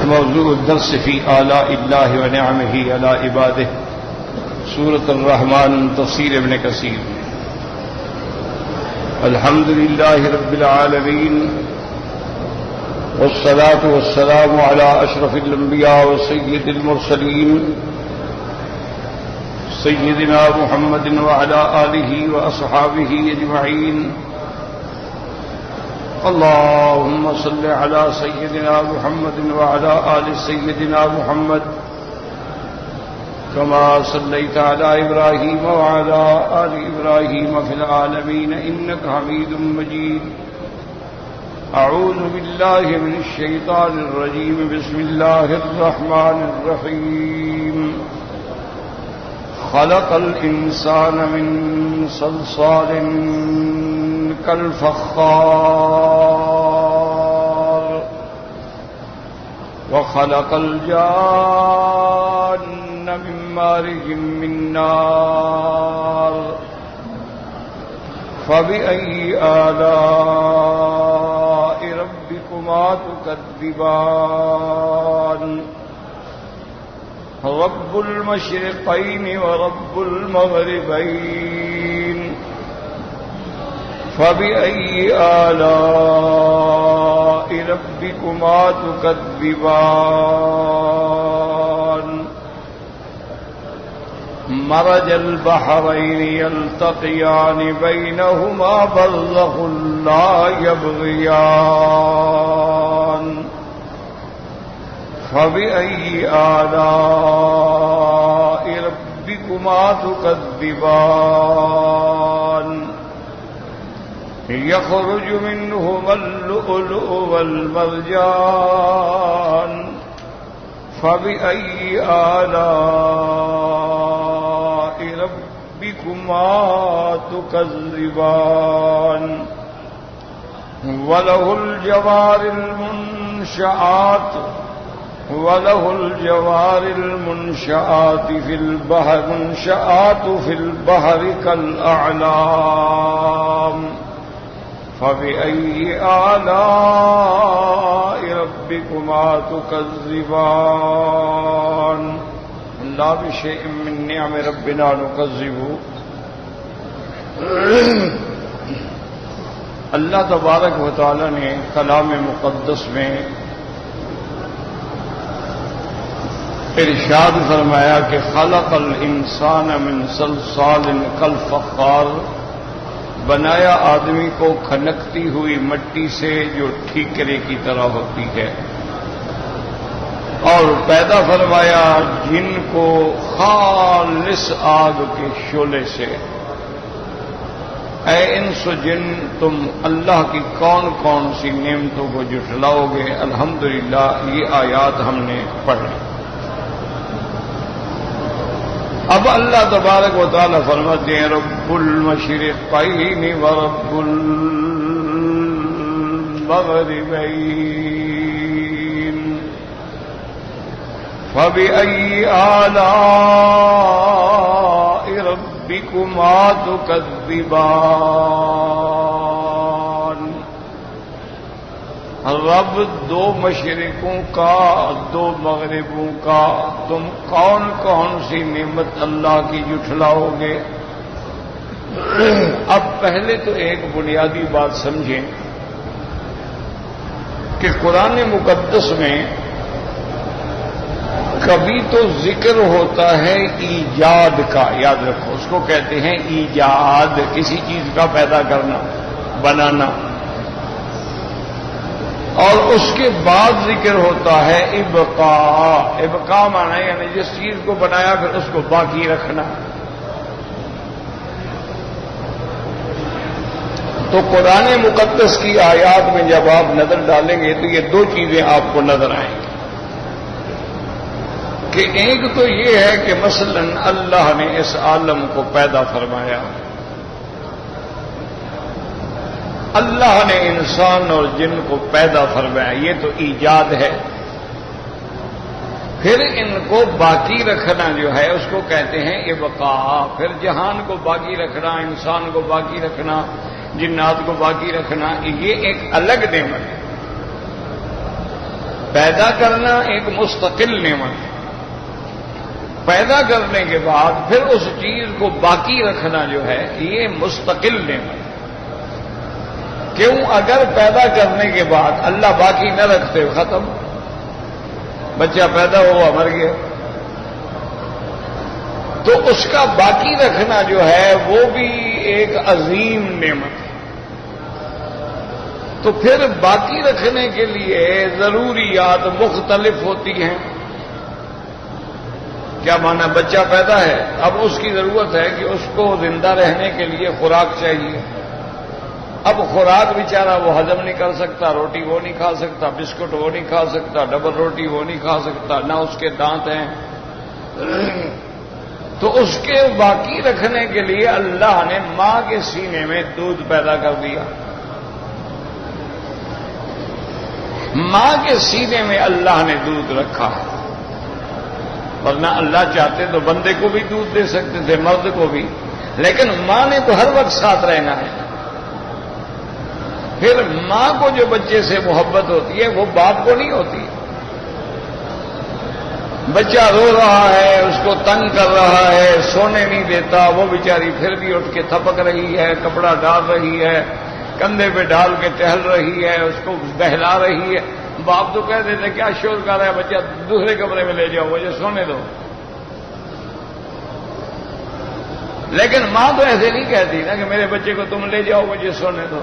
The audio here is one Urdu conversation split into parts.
موضوع الدرس في آلاء الله ونعمه على عباده سورة الرحمن تفسير ابن كثير. الحمد لله رب العالمين والصلاة والسلام على أشرف الأنبياء وسيد المرسلين سيدنا محمد وعلى آله وأصحابه أجمعين. اللهم صل على سيدنا محمد وعلى آل سيدنا محمد كما صليت على إبراهيم وعلى آل إبراهيم في العالمين إنك حميد مجيد. أعوذ بالله من الشيطان الرجيم. بسم الله الرحمن الرحيم. خلق الإنسان من صلصال كالفخار وخلق الجان من مارج من نار فبأي آلاء ربكما تكذبان رب المشرقين ورب المغربين فبأي آلاء ربكما تكذبان مرج البحرين يلتقيان بينهما برزخ لا يبغيان فبأي آلاء ربكما تكذبان يخرج منهما اللؤلؤ والمرجان فبأي آلاء ربكما تكذبان وله الجوار المنشآت في البحر كالأعلام فبأي آلاء ربكما تكذبان لا بشيء من نعم ربنا نكذب. اللہ تبارک و تعالی نے کلام مقدس میں ارشاد فرمایا کہ خلق الانسان من صلصال کالفخار، بنایا آدمی کو کھنکتی ہوئی مٹی سے جو ٹھیکرے کی طرح ہوتی ہے، اور پیدا فرمایا جن کو خالص آگ کے شعلے سے. اے انس و جن، تم اللہ کی کون کون سی نعمتوں کو جھٹلاؤ گے؟ الحمدللہ یہ آیات ہم نے پڑھی. اب اللہ تبارک و تعالی فرماتے ہیں رب المشرقین ورب المغربین فبأي آلاء ربكما تكذبان. رب دو مشرقوں کا دو مغربوں کا، تم کون کون سی نعمت اللہ کی جھٹلاؤ گے؟ اب پہلے تو ایک بنیادی بات سمجھیں کہ قرآن مقدس میں کبھی تو ذکر ہوتا ہے ایجاد کا، یاد رکھو اس کو کہتے ہیں ایجاد، کسی چیز کا پیدا کرنا، بنانا، اور اس کے بعد ذکر ہوتا ہے ابقاء. ابقاء مانا یعنی جس چیز کو بنایا پھر اس کو باقی رکھنا. تو قرآن مقدس کی آیات میں جب آپ نظر ڈالیں گے تو یہ دو چیزیں آپ کو نظر آئیں گی کہ ایک تو یہ ہے کہ مثلا اللہ نے اس عالم کو پیدا فرمایا، اللہ نے انسان اور جن کو پیدا فرمایا، یہ تو ایجاد ہے. پھر ان کو باقی رکھنا جو ہے اس کو کہتے ہیں ابقاء. پھر جہان کو باقی رکھنا، انسان کو باقی رکھنا، جنات کو باقی رکھنا، یہ ایک الگ نعمت ہے. پیدا کرنا ایک مستقل نعمت ہے، پیدا کرنے کے بعد پھر اس چیز کو باقی رکھنا جو ہے یہ مستقل نعمت ہے۔ کیوں؟ اگر پیدا کرنے کے بعد اللہ باقی نہ رکھتے ختم، بچہ پیدا ہوا مر گیا، تو اس کا باقی رکھنا جو ہے وہ بھی ایک عظیم نعمت ہے۔ تو پھر باقی رکھنے کے لیے ضروریات مختلف ہوتی ہیں۔ کیا مانا؟ بچہ پیدا ہے، اب اس کی ضرورت ہے کہ اس کو زندہ رہنے کے لیے خوراک چاہیے۔ اب خوراک بیچارہ وہ ہضم نہیں کر سکتا، روٹی وہ نہیں کھا سکتا، بسکٹ وہ نہیں کھا سکتا، ڈبل روٹی وہ نہیں کھا سکتا، نہ اس کے دانت ہیں، تو اس کے باقی رکھنے کے لیے اللہ نے ماں کے سینے میں دودھ پیدا کر دیا۔ ماں کے سینے میں اللہ نے دودھ رکھا ہے، ورنہ اللہ چاہتے تو بندے کو بھی دودھ دے سکتے تھے، مرد کو بھی، لیکن ماں نے تو ہر وقت ساتھ رہنا ہے۔ پھر ماں کو جو بچے سے محبت ہوتی ہے وہ باپ کو نہیں ہوتی۔ بچہ رو رہا ہے، اس کو تنگ کر رہا ہے، سونے نہیں دیتا، وہ بیچاری پھر بھی اٹھ کے تھپک رہی ہے، کپڑا ڈال رہی ہے، کندھے پہ ڈال کے ٹہل رہی ہے، اس کو بہلا رہی ہے۔ باپ تو کہہ دیتے کیا شور کر رہا ہے بچہ، دوسرے کمرے میں لے جاؤ، مجھے سونے دو۔ لیکن ماں تو ایسے نہیں کہتی نا کہ میرے بچے کو تم لے جاؤ، مجھے سونے دو۔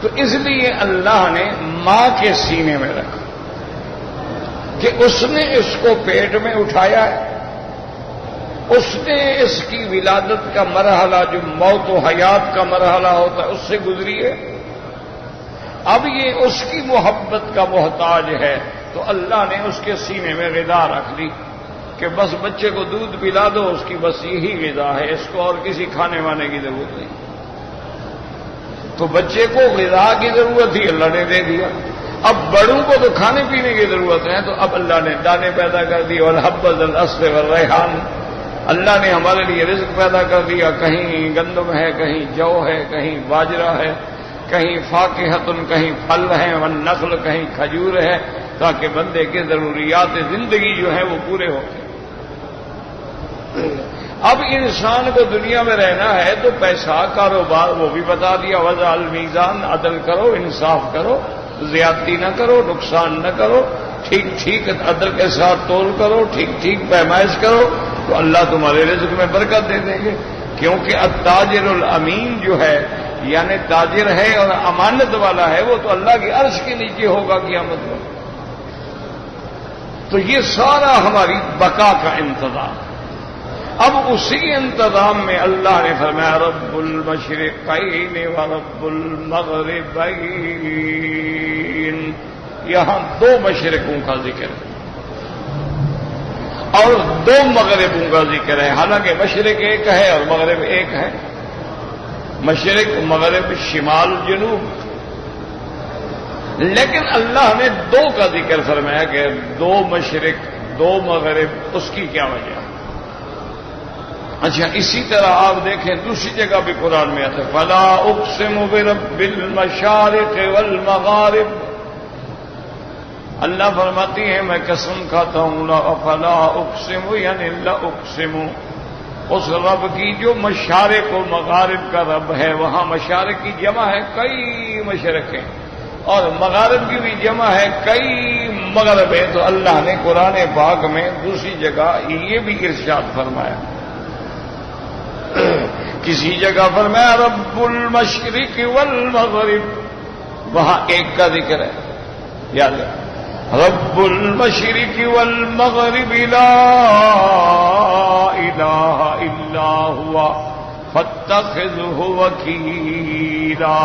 تو اس لیے اللہ نے ماں کے سینے میں رکھا کہ اس نے اس کو پیٹ میں اٹھایا ہے، اس نے اس کی ولادت کا مرحلہ جو موت و حیات کا مرحلہ ہوتا ہے اس سے گزری ہے۔ اب یہ اس کی محبت کا محتاج ہے، تو اللہ نے اس کے سینے میں غذا رکھ دی کہ بس بچے کو دودھ پلا دو، اس کی بس یہی غذا ہے، اس کو اور کسی کھانے وانے کی ضرورت نہیں۔ تو بچے کو غذا کی ضرورت ہی اللہ نے دے دیا۔ اب بڑوں کو تو کھانے پینے کی ضرورت ہے، تو اب اللہ نے دانے پیدا کر دی، اور حب العصف والریحان، اللہ نے ہمارے لیے رزق پیدا کر دیا، کہیں گندم ہے، کہیں جو ہے، کہیں باجرہ ہے، کہیں فاکہۃ، کہیں پھل ہیں، والنخل، کہیں کھجور ہے، تاکہ بندے کے ضروریات زندگی جو ہے وہ پورے ہو۔ اب انسان کو دنیا میں رہنا ہے تو پیسہ، کاروبار وہ بھی بتا دیا، وضع المیزان، عدل کرو، انصاف کرو، زیادتی نہ کرو، نقصان نہ کرو، ٹھیک ٹھیک عدل کے ساتھ تول کرو، ٹھیک ٹھیک پیمائش کرو، تو اللہ تمہارے رزق میں برکت دے دیں گے۔ کیونکہ التاجر الامین جو ہے، یعنی تاجر ہے اور امانت والا ہے، وہ تو اللہ کے عرش کے نیچے ہوگا قیامت میں۔ تو یہ سارا ہماری بقا کا انتظام۔ اب اسی انتظام میں اللہ نے فرمایا رب المشرقین و رب المغربین، یہاں دو مشرقوں کا ذکر ہے اور دو مغربوں کا ذکر ہے، حالانکہ مشرق ایک ہے اور مغرب ایک ہے، مشرق مغرب شمال جنوب، لیکن اللہ نے دو کا ذکر فرمایا کہ دو مشرق دو مغرب، اس کی کیا وجہ؟ اچھا، اسی طرح آپ دیکھیں دوسری جگہ بھی قرآن میں آتا ہے فلا اقسم برب المشارق والمغارب، اللہ فرماتی ہیں میں قسم کھاتا ہوں فلا اقسم، یعنی لا اقسم، اس رب کی جو مشارق و مغارب کا رب ہے، وہاں مشارق کی جمع ہے کئی مشرق ہیں، اور مغارب کی بھی جمع ہے کئی مغرب ہیں۔ تو اللہ نے قرآن پاک میں دوسری جگہ یہ بھی ارشاد فرمایا، کسی جگہ فرمایا رب المشرق والمغرب، وہاں ایک کا ذکر ہے، یاد ہے رب المشرق والمغرب لا الہ الا هو فاتخذہ وکیلا،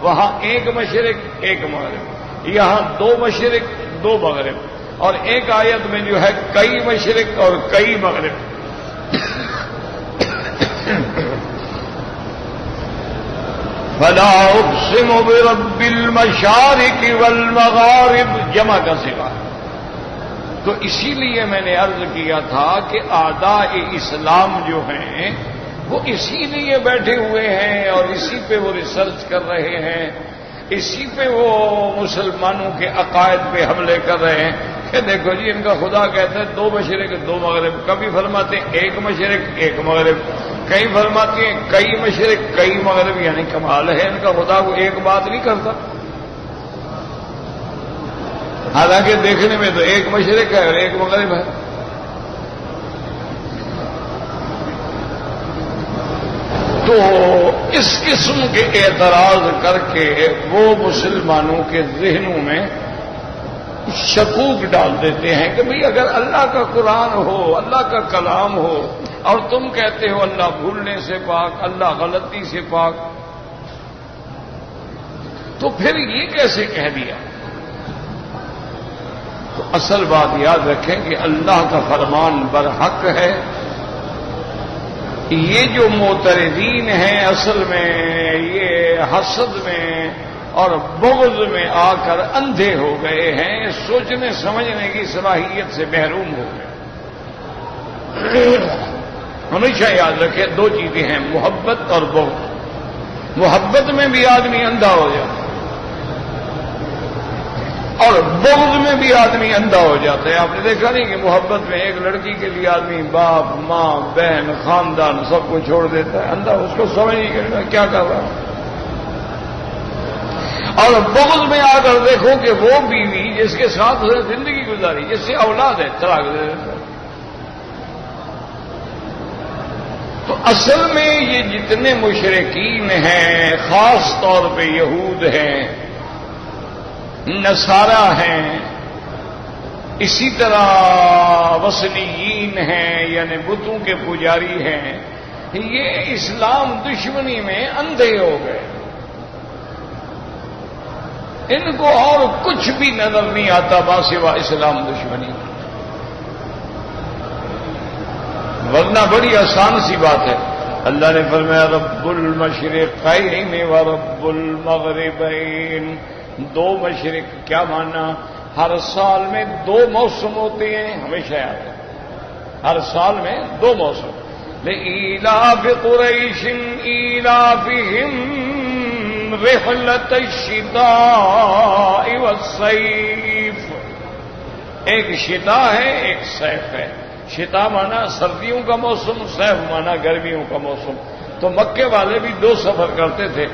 وہاں ایک مشرق ایک مغرب، یہاں دو مشرق دو مغرب، اور ایک آیت میں جو ہے کئی مشرق اور کئی مغرب۔ فلا اقسم برب المشارق والمغارب، جمع کا صیغہ ہے۔ تو اسی لیے میں نے عرض کیا تھا کہ اعداء اسلام جو ہیں وہ اسی لیے بیٹھے ہوئے ہیں اور اسی پہ وہ ریسرچ کر رہے ہیں، اسی پہ وہ مسلمانوں کے عقائد پہ حملے کر رہے ہیں کہ دیکھو جی ان کا خدا کہتا ہے 2 مشرق 2 مغرب، کبھی فرماتے ہیں 1 مشرق 1 مغرب، کئی فرماتے ہیں کئی مشرق کئی مغرب، یعنی کمال ہے ان کا خدا کو ایک بات نہیں کرتا، حالانکہ دیکھنے میں تو 1 مشرق ہے اور 1 مغرب ہے۔ تو اس قسم کے اعتراض کر کے وہ مسلمانوں کے ذہنوں میں شکوک ڈال دیتے ہیں کہ بھئی اگر اللہ کا قرآن ہو، اللہ کا کلام ہو، اور تم کہتے ہو اللہ بھولنے سے پاک، اللہ غلطی سے پاک، تو پھر یہ کیسے کہہ دیا؟ تو اصل بات یاد رکھیں کہ اللہ کا فرمان برحق ہے۔ یہ جو معترضین ہیں اصل میں یہ حسد میں اور بغض میں آ کر اندھے ہو گئے ہیں، سوچنے سمجھنے کی صلاحیت سے محروم ہو گئے۔ ہمیشہ یاد رکھیں 2 چیزیں ہیں، محبت اور بغض۔ محبت میں بھی آدمی اندھا ہو جاتا ہے اور بغض میں بھی آدمی اندھا ہو جاتا ہے۔ آپ نے دیکھا نہیں کہ محبت میں ایک لڑکی کے لیے آدمی باپ ماں بہن خاندان سب کو چھوڑ دیتا ہے، اندھا، اس کو سمجھ نہیں کرنا کیا کر رہا ہے۔ اور بغض میں آ کر دیکھو کہ وہ بیوی جس کے ساتھ زندگی گزاری، جس سے اولاد ہے، طلاق دے دیتا ہے۔ تو اصل میں یہ جتنے مشرکین ہیں، خاص طور پہ یہود ہیں، نصارہ ہیں، اسی طرح وثنیین ہیں یعنی بتوں کے پجاری ہیں، یہ اسلام دشمنی میں اندھے ہو گئے۔ ان کو اور کچھ بھی نظر نہیں آتا سوا اسلام دشمنی، ورنہ بڑی آسان سی بات ہے۔ اللہ نے فرمایا رب المشرقین و رب المغربین، 2 مشرق کیا مانا؟ ہر سال میں 2 موسم ہوتے ہیں، ہمیشہ یاد ہے، ہر سال میں 2 موسم۔ لإیلاف قریش ایلافہم رحلۃ الشتاء والصیف، ایک شتا ہے ایک صیف ہے۔ شتا مانا سردیوں کا موسم، صیف مانا گرمیوں کا موسم۔ تو مکے والے بھی 2 سفر کرتے تھے،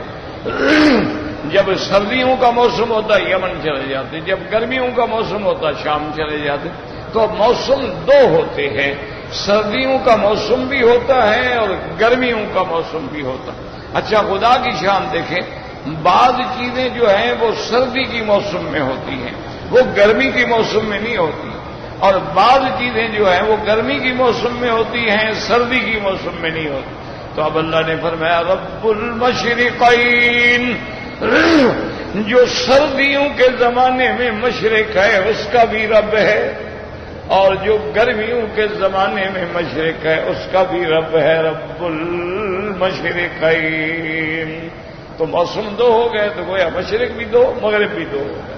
جب سردیوں کا موسم ہوتا یمن چلے جاتے، جب گرمیوں کا موسم ہوتا شام چلے جاتے۔ تو موسم 2 ہوتے ہیں، سردیوں کا موسم بھی ہوتا ہے اور گرمیوں کا موسم بھی ہوتا ہے۔ اچھا خدا کی شان دیکھیں، بعض چیزیں جو ہیں وہ سردی کی موسم میں ہوتی ہیں، وہ گرمی کی موسم میں نہیں ہوتی، اور بعض چیزیں جو ہیں وہ گرمی کی موسم میں ہوتی ہیں، سردی کی موسم میں نہیں ہوتی۔ تو اب اللہ نے فرمایا رب المشرقین، جو سردیوں کے زمانے میں مشرق ہے اس کا بھی رب ہے، اور جو گرمیوں کے زمانے میں مشرق ہے اس کا بھی رب ہے، رب المشرقین۔ تو موسم 2 ہو گئے تو گویا مشرق بھی 2 مغرب بھی 2 ہو گئے۔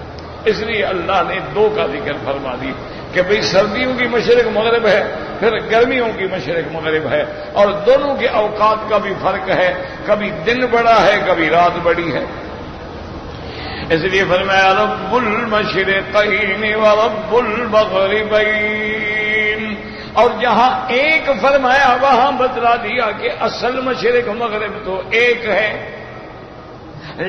اس لیے اللہ نے 2 کا ذکر فرما دی کہ بھئی سردیوں کی مشرق مغرب ہے، پھر گرمیوں کی مشرق مغرب ہے، اور دونوں کے اوقات کا بھی فرق ہے، کبھی دن بڑا ہے کبھی رات بڑی ہے۔ اس لیے فرمایا رب المشرقین و رب المغربین، اور جہاں ایک فرمایا وہاں بتلا دیا کہ اصل مشرق مغرب تو ایک ہے،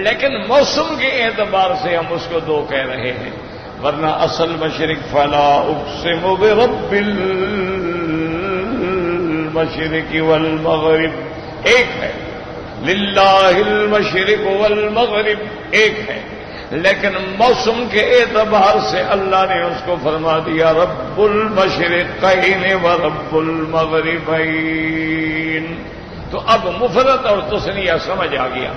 لیکن موسم کے اعتبار سے ہم اس کو 2 کہہ رہے ہیں، ورنہ اصل مشرق فلا اقسم برب المشرق والمغرب ایک ہے، للہ المشرق والمغرب ایک ہے، لیکن موسم کے اعتبار سے اللہ نے اس کو فرما دیا رب المشرقین و رب المغربین۔ تو اب مفرد اور تثنیہ سمجھ آ گیا،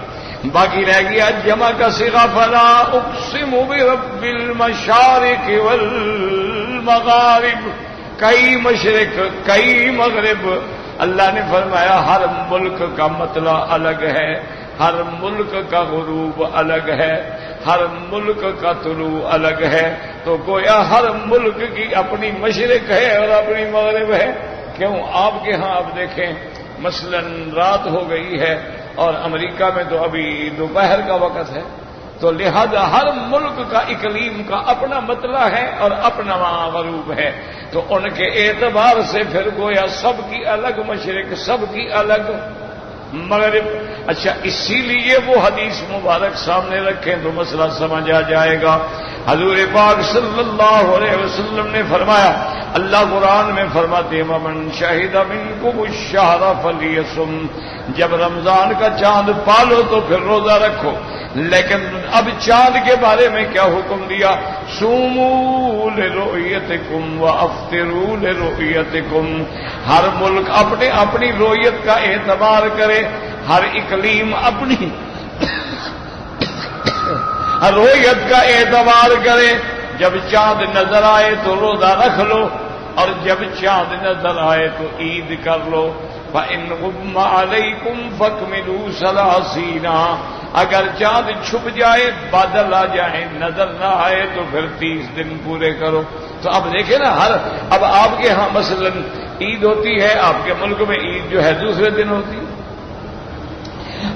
باقی رہ گیا جمع کا صیغہ فلا اقسم برب المشارق والمغارب، کئی مشرق کئی مغرب۔ اللہ نے فرمایا ہر ملک کا مطلع الگ ہے، ہر ملک کا غروب الگ ہے، ہر ملک کا طلوع الگ ہے، تو گویا ہر ملک کی اپنی مشرق ہے اور اپنی مغرب ہے۔ کیوں؟ آپ کے ہاں آپ دیکھیں مثلا رات ہو گئی ہے اور امریکہ میں تو ابھی دوپہر کا وقت ہے، تو لہذا ہر ملک کا اقلیم کا اپنا مطلع ہے اور اپنا وہاں غروب ہے، تو ان کے اعتبار سے پھر گویا سب کی الگ مشرق، سب کی الگ مغرب۔ اچھا، اسی لیے وہ حدیث مبارک سامنے رکھیں تو مسئلہ سمجھ آ جائے گا۔ حضور پاک صلی اللہ علیہ وسلم نے فرمایا، اللہ قرآن میں فرماتے ہیں وَمَن شَهِدَ مِنكُمُ الشَّهْرَ فَلْيَصُمْ، جب رمضان کا چاند پالو تو پھر روزہ رکھو۔ لیکن اب چاند کے بارے میں کیا حکم دیا؟ صوموا لرؤیتکم وافطروا لرؤیتکم، ہر ملک اپنے اپنی رؤیت کا اعتبار کرے، ہر اقلیم اپنی رؤیت کا اعتبار کرے۔ جب چاند نظر آئے تو روزہ رکھ لو، اور جب چاند نظر آئے تو عید کر لو۔ فَإِنْ غُمَّ عَلَيْكُمْ فَاكْمِلُوا 30، اگر چاند چھپ جائے، بادل آ جائیں، نظر نہ آئے تو پھر 30 دن پورے کرو۔ تو اب دیکھیں نا، اب آپ کے ہاں مثلا عید ہوتی ہے، آپ کے ملک میں عید جو ہے دوسرے دن ہوتی ہے۔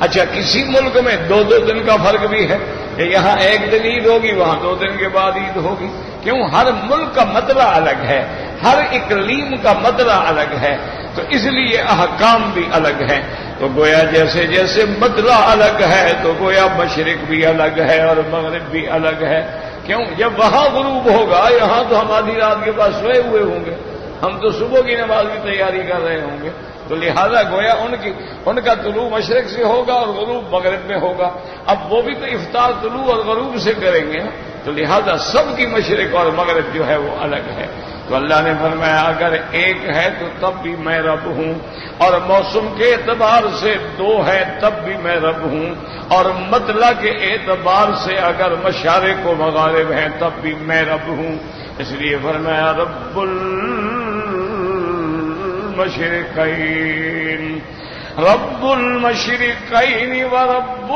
اچھا، کسی ملک میں 2 دن کا فرق بھی ہے کہ یہاں 1 دن عید ہوگی، وہاں 2 دن کے بعد عید ہوگی۔ کیوں؟ ہر ملک کا مطلع الگ ہے، ہر اقلیم کا مطلع الگ ہے، تو اس لیے احکام بھی الگ ہیں۔ تو گویا جیسے جیسے مطلع الگ ہے تو گویا مشرق بھی الگ ہے اور مغرب بھی الگ ہے۔ کیوں؟ جب وہاں غروب ہوگا، یہاں تو ہم آدھی رات کے پاس سوئے ہوئے ہوں گے، ہم تو صبح کی نماز کی تیاری کر رہے ہوں گے، تو لہذا گویا ان کا طلوع مشرق سے ہوگا اور غروب مغرب میں ہوگا۔ اب وہ بھی تو افطار طلوع اور غروب سے کریں گے، تو لہذا سب کی مشرق اور مغرب جو ہے وہ الگ ہے۔ تو اللہ نے فرمایا اگر ایک ہے تو تب بھی میں رب ہوں، اور موسم کے اعتبار سے 2 ہے تب بھی میں رب ہوں، اور مطلع کے اعتبار سے اگر مشارق و مغارب ہیں تب بھی میں رب ہوں۔ اس لیے فرمایا رب المشرقین، رب المشرقین ورب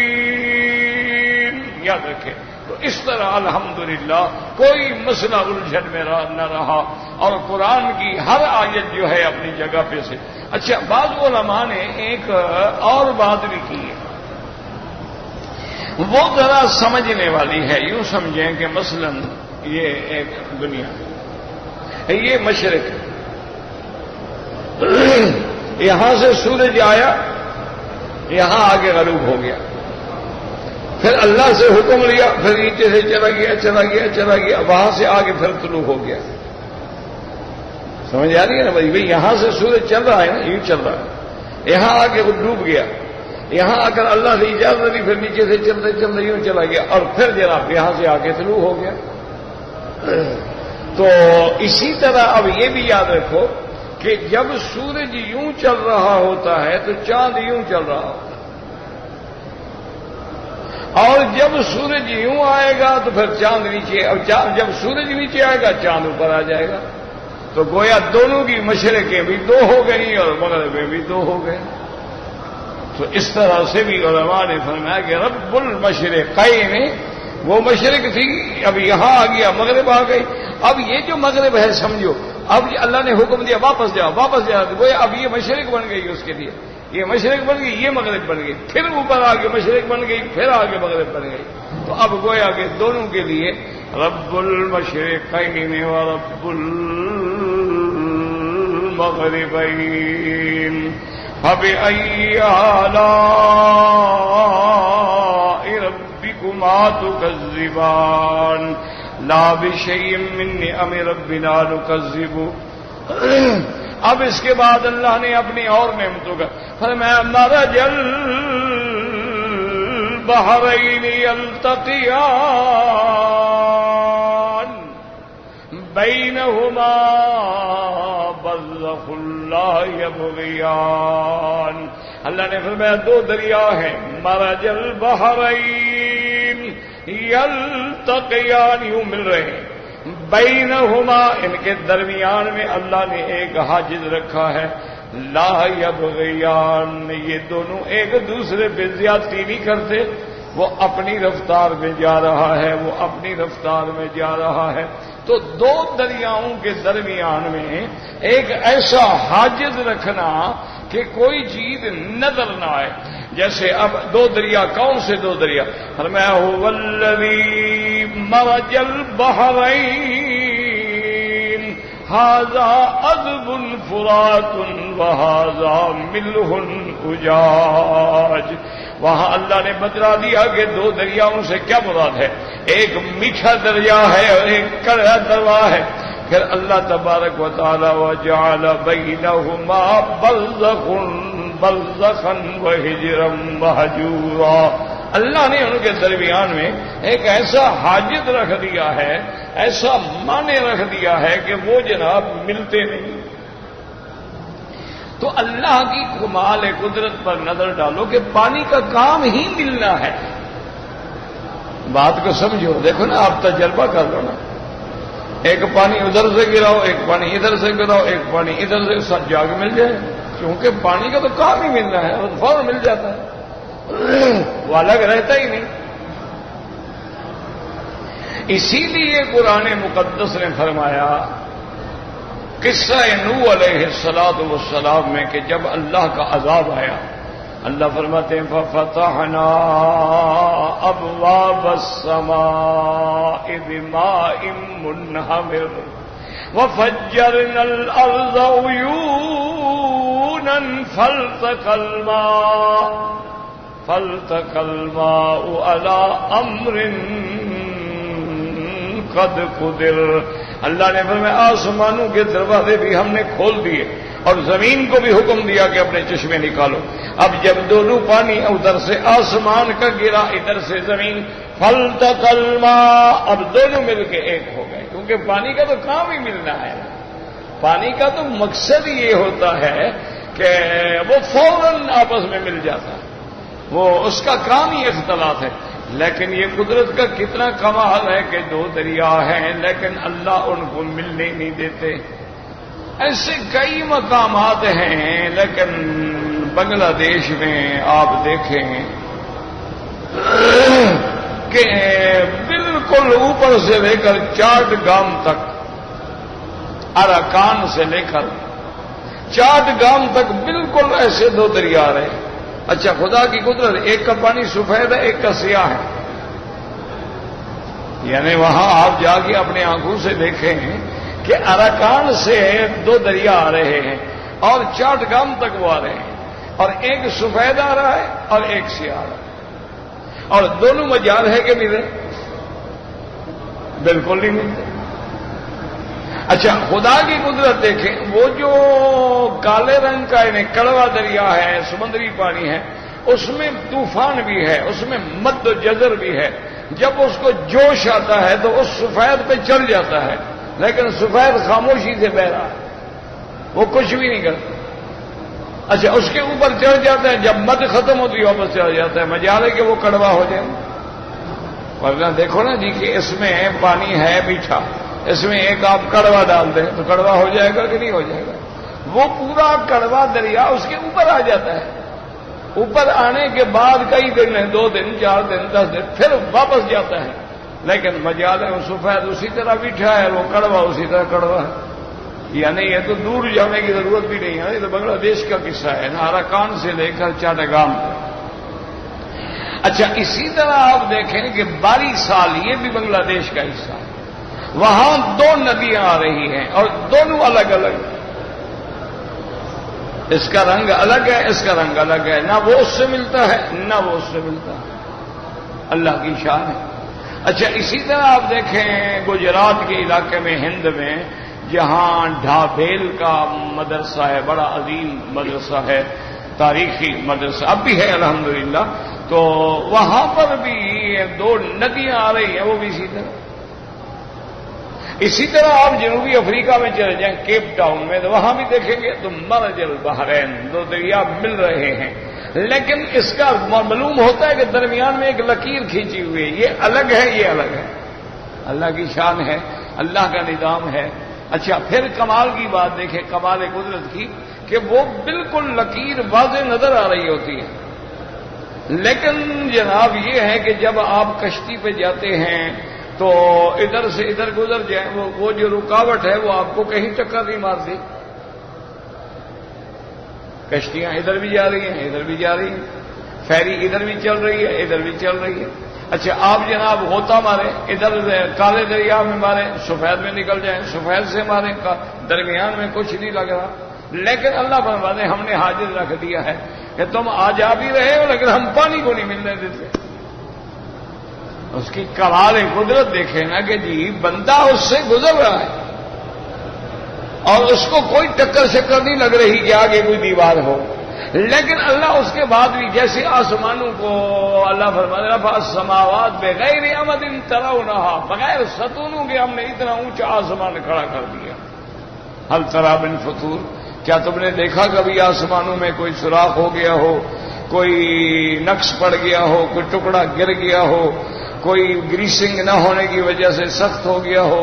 المغربین۔ یاد رکھیں، تو اس طرح الحمدللہ کوئی مسئلہ الجھن میں نہ رہا، اور قرآن کی ہر آیت جو ہے اپنی جگہ پہ سے۔ اچھا، بعض علماء نے ایک اور بات بھی کی ہے، وہ ذرا سمجھنے والی ہے۔ یوں سمجھیں کہ مثلا یہ ایک دنیا ہے، یہ مشرق ہے، یہاں سے سورج آیا، یہاں آگے غروب ہو گیا، پھر اللہ سے حکم لیا، پھر نیچے سے چلا گیا چلا گیا چلا گیا، وہاں سے آگے پھر طلوع ہو گیا۔ سمجھ آ رہی ہے نا بھائی؟ یہاں سے سورج چل رہا ہے نا، یوں چل رہا ہے، یہاں آگے وہ ڈوب گیا، یہاں آ کر اللہ سے اجازت دی، پھر نیچے سے چلتے چلتے یوں چلا گیا، اور پھر جناب یہاں سے آگے طلوع ہو گیا۔ تو اسی طرح اب یہ بھی یاد رکھو کہ جب سورج یوں چل رہا ہوتا ہے تو چاند یوں چل رہا ہوتا ہے، اور جب سورج یوں آئے گا تو پھر چاند نیچے، اور جب سورج نیچے آئے گا چاند اوپر آ جائے گا۔ تو گویا دونوں کی مشرقیں بھی 2 ہو گئی اور مغربیں بھی 2 ہو گئے۔ تو اس طرح سے بھی علماء نے فرمایا کہ رب المشرقین، وہ مشرق تھی، اب یہاں آ گیا مغرب آ گئی۔ اب یہ جو مغرب ہے سمجھو، اب اللہ نے حکم دیا واپس جاؤ واپس جاؤ، گویا اب یہ مشرق بن گئی اس کے لیے، یہ مشرق بن گئی، یہ مغرب بن گئی، پھر اوپر آگے مشرق بن گئی، پھر آگے مغرب بن گئی۔ تو اب گویا کہ دونوں کے لیے رب المشرقین و رب المغربین فبأي آلاء ربكما تكذبان لا بشيء من نعم ربنا نكذب۔ اب اس کے بعد اللہ نے اپنی اور نعمتوں کا فرمایا مرج البحرین یلتقیان بینہما برزخ لا یبغیان۔ اللہ نے فرمایا 2 دریا ہیں، مرج البحرین یلتقیان، یوں مل رہے ہیں، بینہما، ان کے درمیان میں اللہ نے ایک حاجز رکھا ہے، لا یبغیان، یہ دونوں ایک دوسرے پہ زیادتی نہیں کرتے، وہ اپنی رفتار میں جا رہا ہے، وہ اپنی رفتار میں جا رہا ہے۔ تو 2 دریاؤں کے درمیان میں ایک ایسا حاجز رکھنا کہ کوئی چیز نظر نہ آئے۔ جیسے اب دو دریا، کون سے دو دریا؟ فرمایا هو الذی مرج البحرین هذا عذب فرات وهذا ملح اجاج۔ وہاں اللہ نے بتلا دیا کہ دو دریاؤں سے کیا مراد ہے، ایک میٹھا دریا ہے اور ایک کڑوا دریا ہے۔ پھر اللہ تبارک و تعالی وجعل بینہما برزخا وحجرا مہجورا، اللہ نے ان کے درمیان میں ایک ایسا حاجز رکھ دیا ہے، ایسا معنی رکھ دیا ہے کہ وہ جناب ملتے نہیں۔ تو اللہ کی کمال قدرت پر نظر ڈالو کہ پانی کا کام ہی ملنا ہے۔ بات کو سمجھو، دیکھو نا، آپ تجربہ کر لو نا، ایک پانی ادھر سے گراؤ، ایک پانی ادھر سے گراؤ، ایک پانی ادھر سے، سب جا کے مل جائے، کیونکہ پانی کا تو کام ہی ملنا ہے، فوراً مل جاتا ہے، وہ الگ رہتا ہی نہیں۔ اسی لیے قرآن مقدس نے فرمایا قصہ نوح علیہ السلام میں کہ جب اللہ کا عذاب آیا، اللہ فرماتے ہیں فَفَتَحْنَا أَبْوَابَ السَّمَاءِ بِمَاءٍ مُنْهَمِرٍ وَفَجَّرْنَا الْأَرْضَ عُيُونًا فَالْتَقَى الْمَاءُ عَلَىٰ أَمْرٍ قَدْ قُدِرَ۔ اللہ نے فرمایا آسمانوں کے دروازے بھی ہم نے کھول دیے اور زمین کو بھی حکم دیا کہ اپنے چشمے نکالو۔ اب جب دونوں پانی ادھر سے آسمان کا گرا، ادھر سے زمین، فَالْتَقَى الْمَاءُ، اب دونوں مل کے ایک ہو گئے، کیونکہ پانی کا تو کام ہی ملنا ہے۔ پانی کا تو مقصد یہ ہوتا ہے کہ وہ فوراً آپس میں مل جاتا ہے، وہ اس کا کام ہی اختلاط ہے۔ لیکن یہ قدرت کا کتنا کمال ہے کہ دو دریا ہیں لیکن اللہ ان کو ملنے نہیں دیتے۔ ایسے کئی مقامات ہیں، لیکن بنگلہ دیش میں آپ دیکھیں کہ بالکل اوپر سے لے کر چاٹ گام تک، اراکان سے لے کر چاٹ گام تک بالکل ایسے دو دریا رہے۔ اچھا، خدا کی قدرت، ایک کا پانی سفید ہے، ایک کا سیاہ ہے، یعنی وہاں آپ جا کے اپنے آنکھوں سے دیکھیں کہ اراکان سے دو دریا آ رہے ہیں اور چاٹ گام تک وہ آ رہے ہیں، اور ایک سفید آ رہا ہے اور ایک سیاہ آ رہا ہے، اور دونوں مجال ہے کہ ملے؟ بالکل نہیں ملتے۔ اچھا، خدا کی قدرت دیکھیں، وہ جو کالے رنگ کا یعنی کڑوا دریا ہے، سمندری پانی ہے، اس میں طوفان بھی ہے، اس میں مد و جزر بھی ہے۔ جب اس کو جوش آتا ہے تو اس سفید پہ چڑھ جاتا ہے، لیکن سفید خاموشی سے بہ رہا ہے، وہ کچھ بھی نہیں کرتا۔ اچھا، اس کے اوپر چڑھ جاتا ہے، جب مد ختم ہوتی ہے واپس چڑھ جاتا ہے، مجال ہے کہ وہ کڑوا ہو جائے۔ ورنہ دیکھو نا جی کہ اس میں پانی ہے میٹھا، اس میں ایک آپ کڑوا ڈال دیں تو کڑوا ہو جائے گا کہ نہیں ہو جائے گا؟ وہ پورا کڑوا دریا اس کے اوپر آ جاتا ہے، اوپر آنے کے بعد کئی دن ہیں، 2 دن 4 دن 10 دن، پھر واپس جاتا ہے، لیکن مجال ہے وہ سفید اسی طرح میٹھا ہے، وہ کڑوا اسی طرح کڑوا ہے۔ یعنی یہ تو دور جانے کی ضرورت بھی نہیں ہے، یہ تو بنگلہ دیش کا قصہ ہے، اراکان سے لے کر چاٹگام تک۔ اچھا، اسی طرح آپ دیکھیں کہ باری سال یہ بھی بنگلہ دیش کا حصہ ہے، وہاں 2 ندیاں آ رہی ہیں اور دونوں الگ الگ، اس کا رنگ الگ ہے، اس کا رنگ الگ ہے، نہ وہ اس سے ملتا ہے نہ وہ اس سے ملتا ہے، اللہ کی شان ہے۔ اچھا، اسی طرح آپ دیکھیں گجرات کے علاقے میں، ہند میں، جہاں ڈھابیل کا مدرسہ ہے، بڑا عظیم مدرسہ ہے، تاریخی مدرسہ اب بھی ہے الحمدللہ، تو وہاں پر بھی 2 ندیاں آ رہی ہیں، وہ بھی اسی طرح۔ اسی طرح آپ جنوبی افریقہ میں چلے جائیں، کیپ ٹاؤن میں، تو وہاں بھی دیکھیں گے تو مرج البحرین، 2 دریا مل رہے ہیں، لیکن اس کا معلوم ہوتا ہے کہ درمیان میں ایک لکیر کھینچی ہوئی ہے، یہ الگ ہے، یہ الگ ہے۔ اللہ کی شان ہے، اللہ کا نظام ہے۔ اچھا، پھر کمال کی بات دیکھیں، کمال قدرت کی، کہ وہ بالکل لکیر واضح نظر آ رہی ہوتی ہے، لیکن جناب یہ ہے کہ جب آپ کشتی پہ جاتے ہیں تو ادھر سے ادھر گزر جائیں، وہ جو رکاوٹ ہے وہ آپ کو کہیں ٹکر نہیں مارتی، کشتیاں ادھر بھی جا رہی ہیں ادھر بھی جا رہی ہیں، فیری ادھر بھی چل رہی ہے ادھر بھی چل رہی ہے. اچھا آپ جناب غوطہ ماریں ادھر کالے دریا میں ماریں سفید میں نکل جائیں, سفید سے ماریں درمیان میں کچھ نہیں لگ رہا. لیکن اللہ فرماتے ہم نے حاجت رکھ دیا ہے کہ تم آ جا بھی رہے ہو لیکن ہم پانی کو نہیں ملنے دیتے. اس کی کمال قدرت دیکھیں نا کہ جی بندہ اس سے گزر رہا ہے اور اس کو کوئی ٹکر شکر نہیں لگ رہی کہ آگے کوئی دیوار ہو. لیکن اللہ اس کے بعد بھی جیسے آسمانوں کو اللہ فرماتے رفع السماوات بغیر عمد ترونہا, بغیر ستونوں کے ہم نے اتنا اونچا آسمان کھڑا کر دیا. هل تری من فطور, کیا تم نے دیکھا کبھی آسمانوں میں کوئی سوراخ ہو گیا ہو, کوئی نقص پڑ گیا ہو, کوئی ٹکڑا گر گیا ہو, کوئی گریسنگ نہ ہونے کی وجہ سے سخت ہو گیا ہو,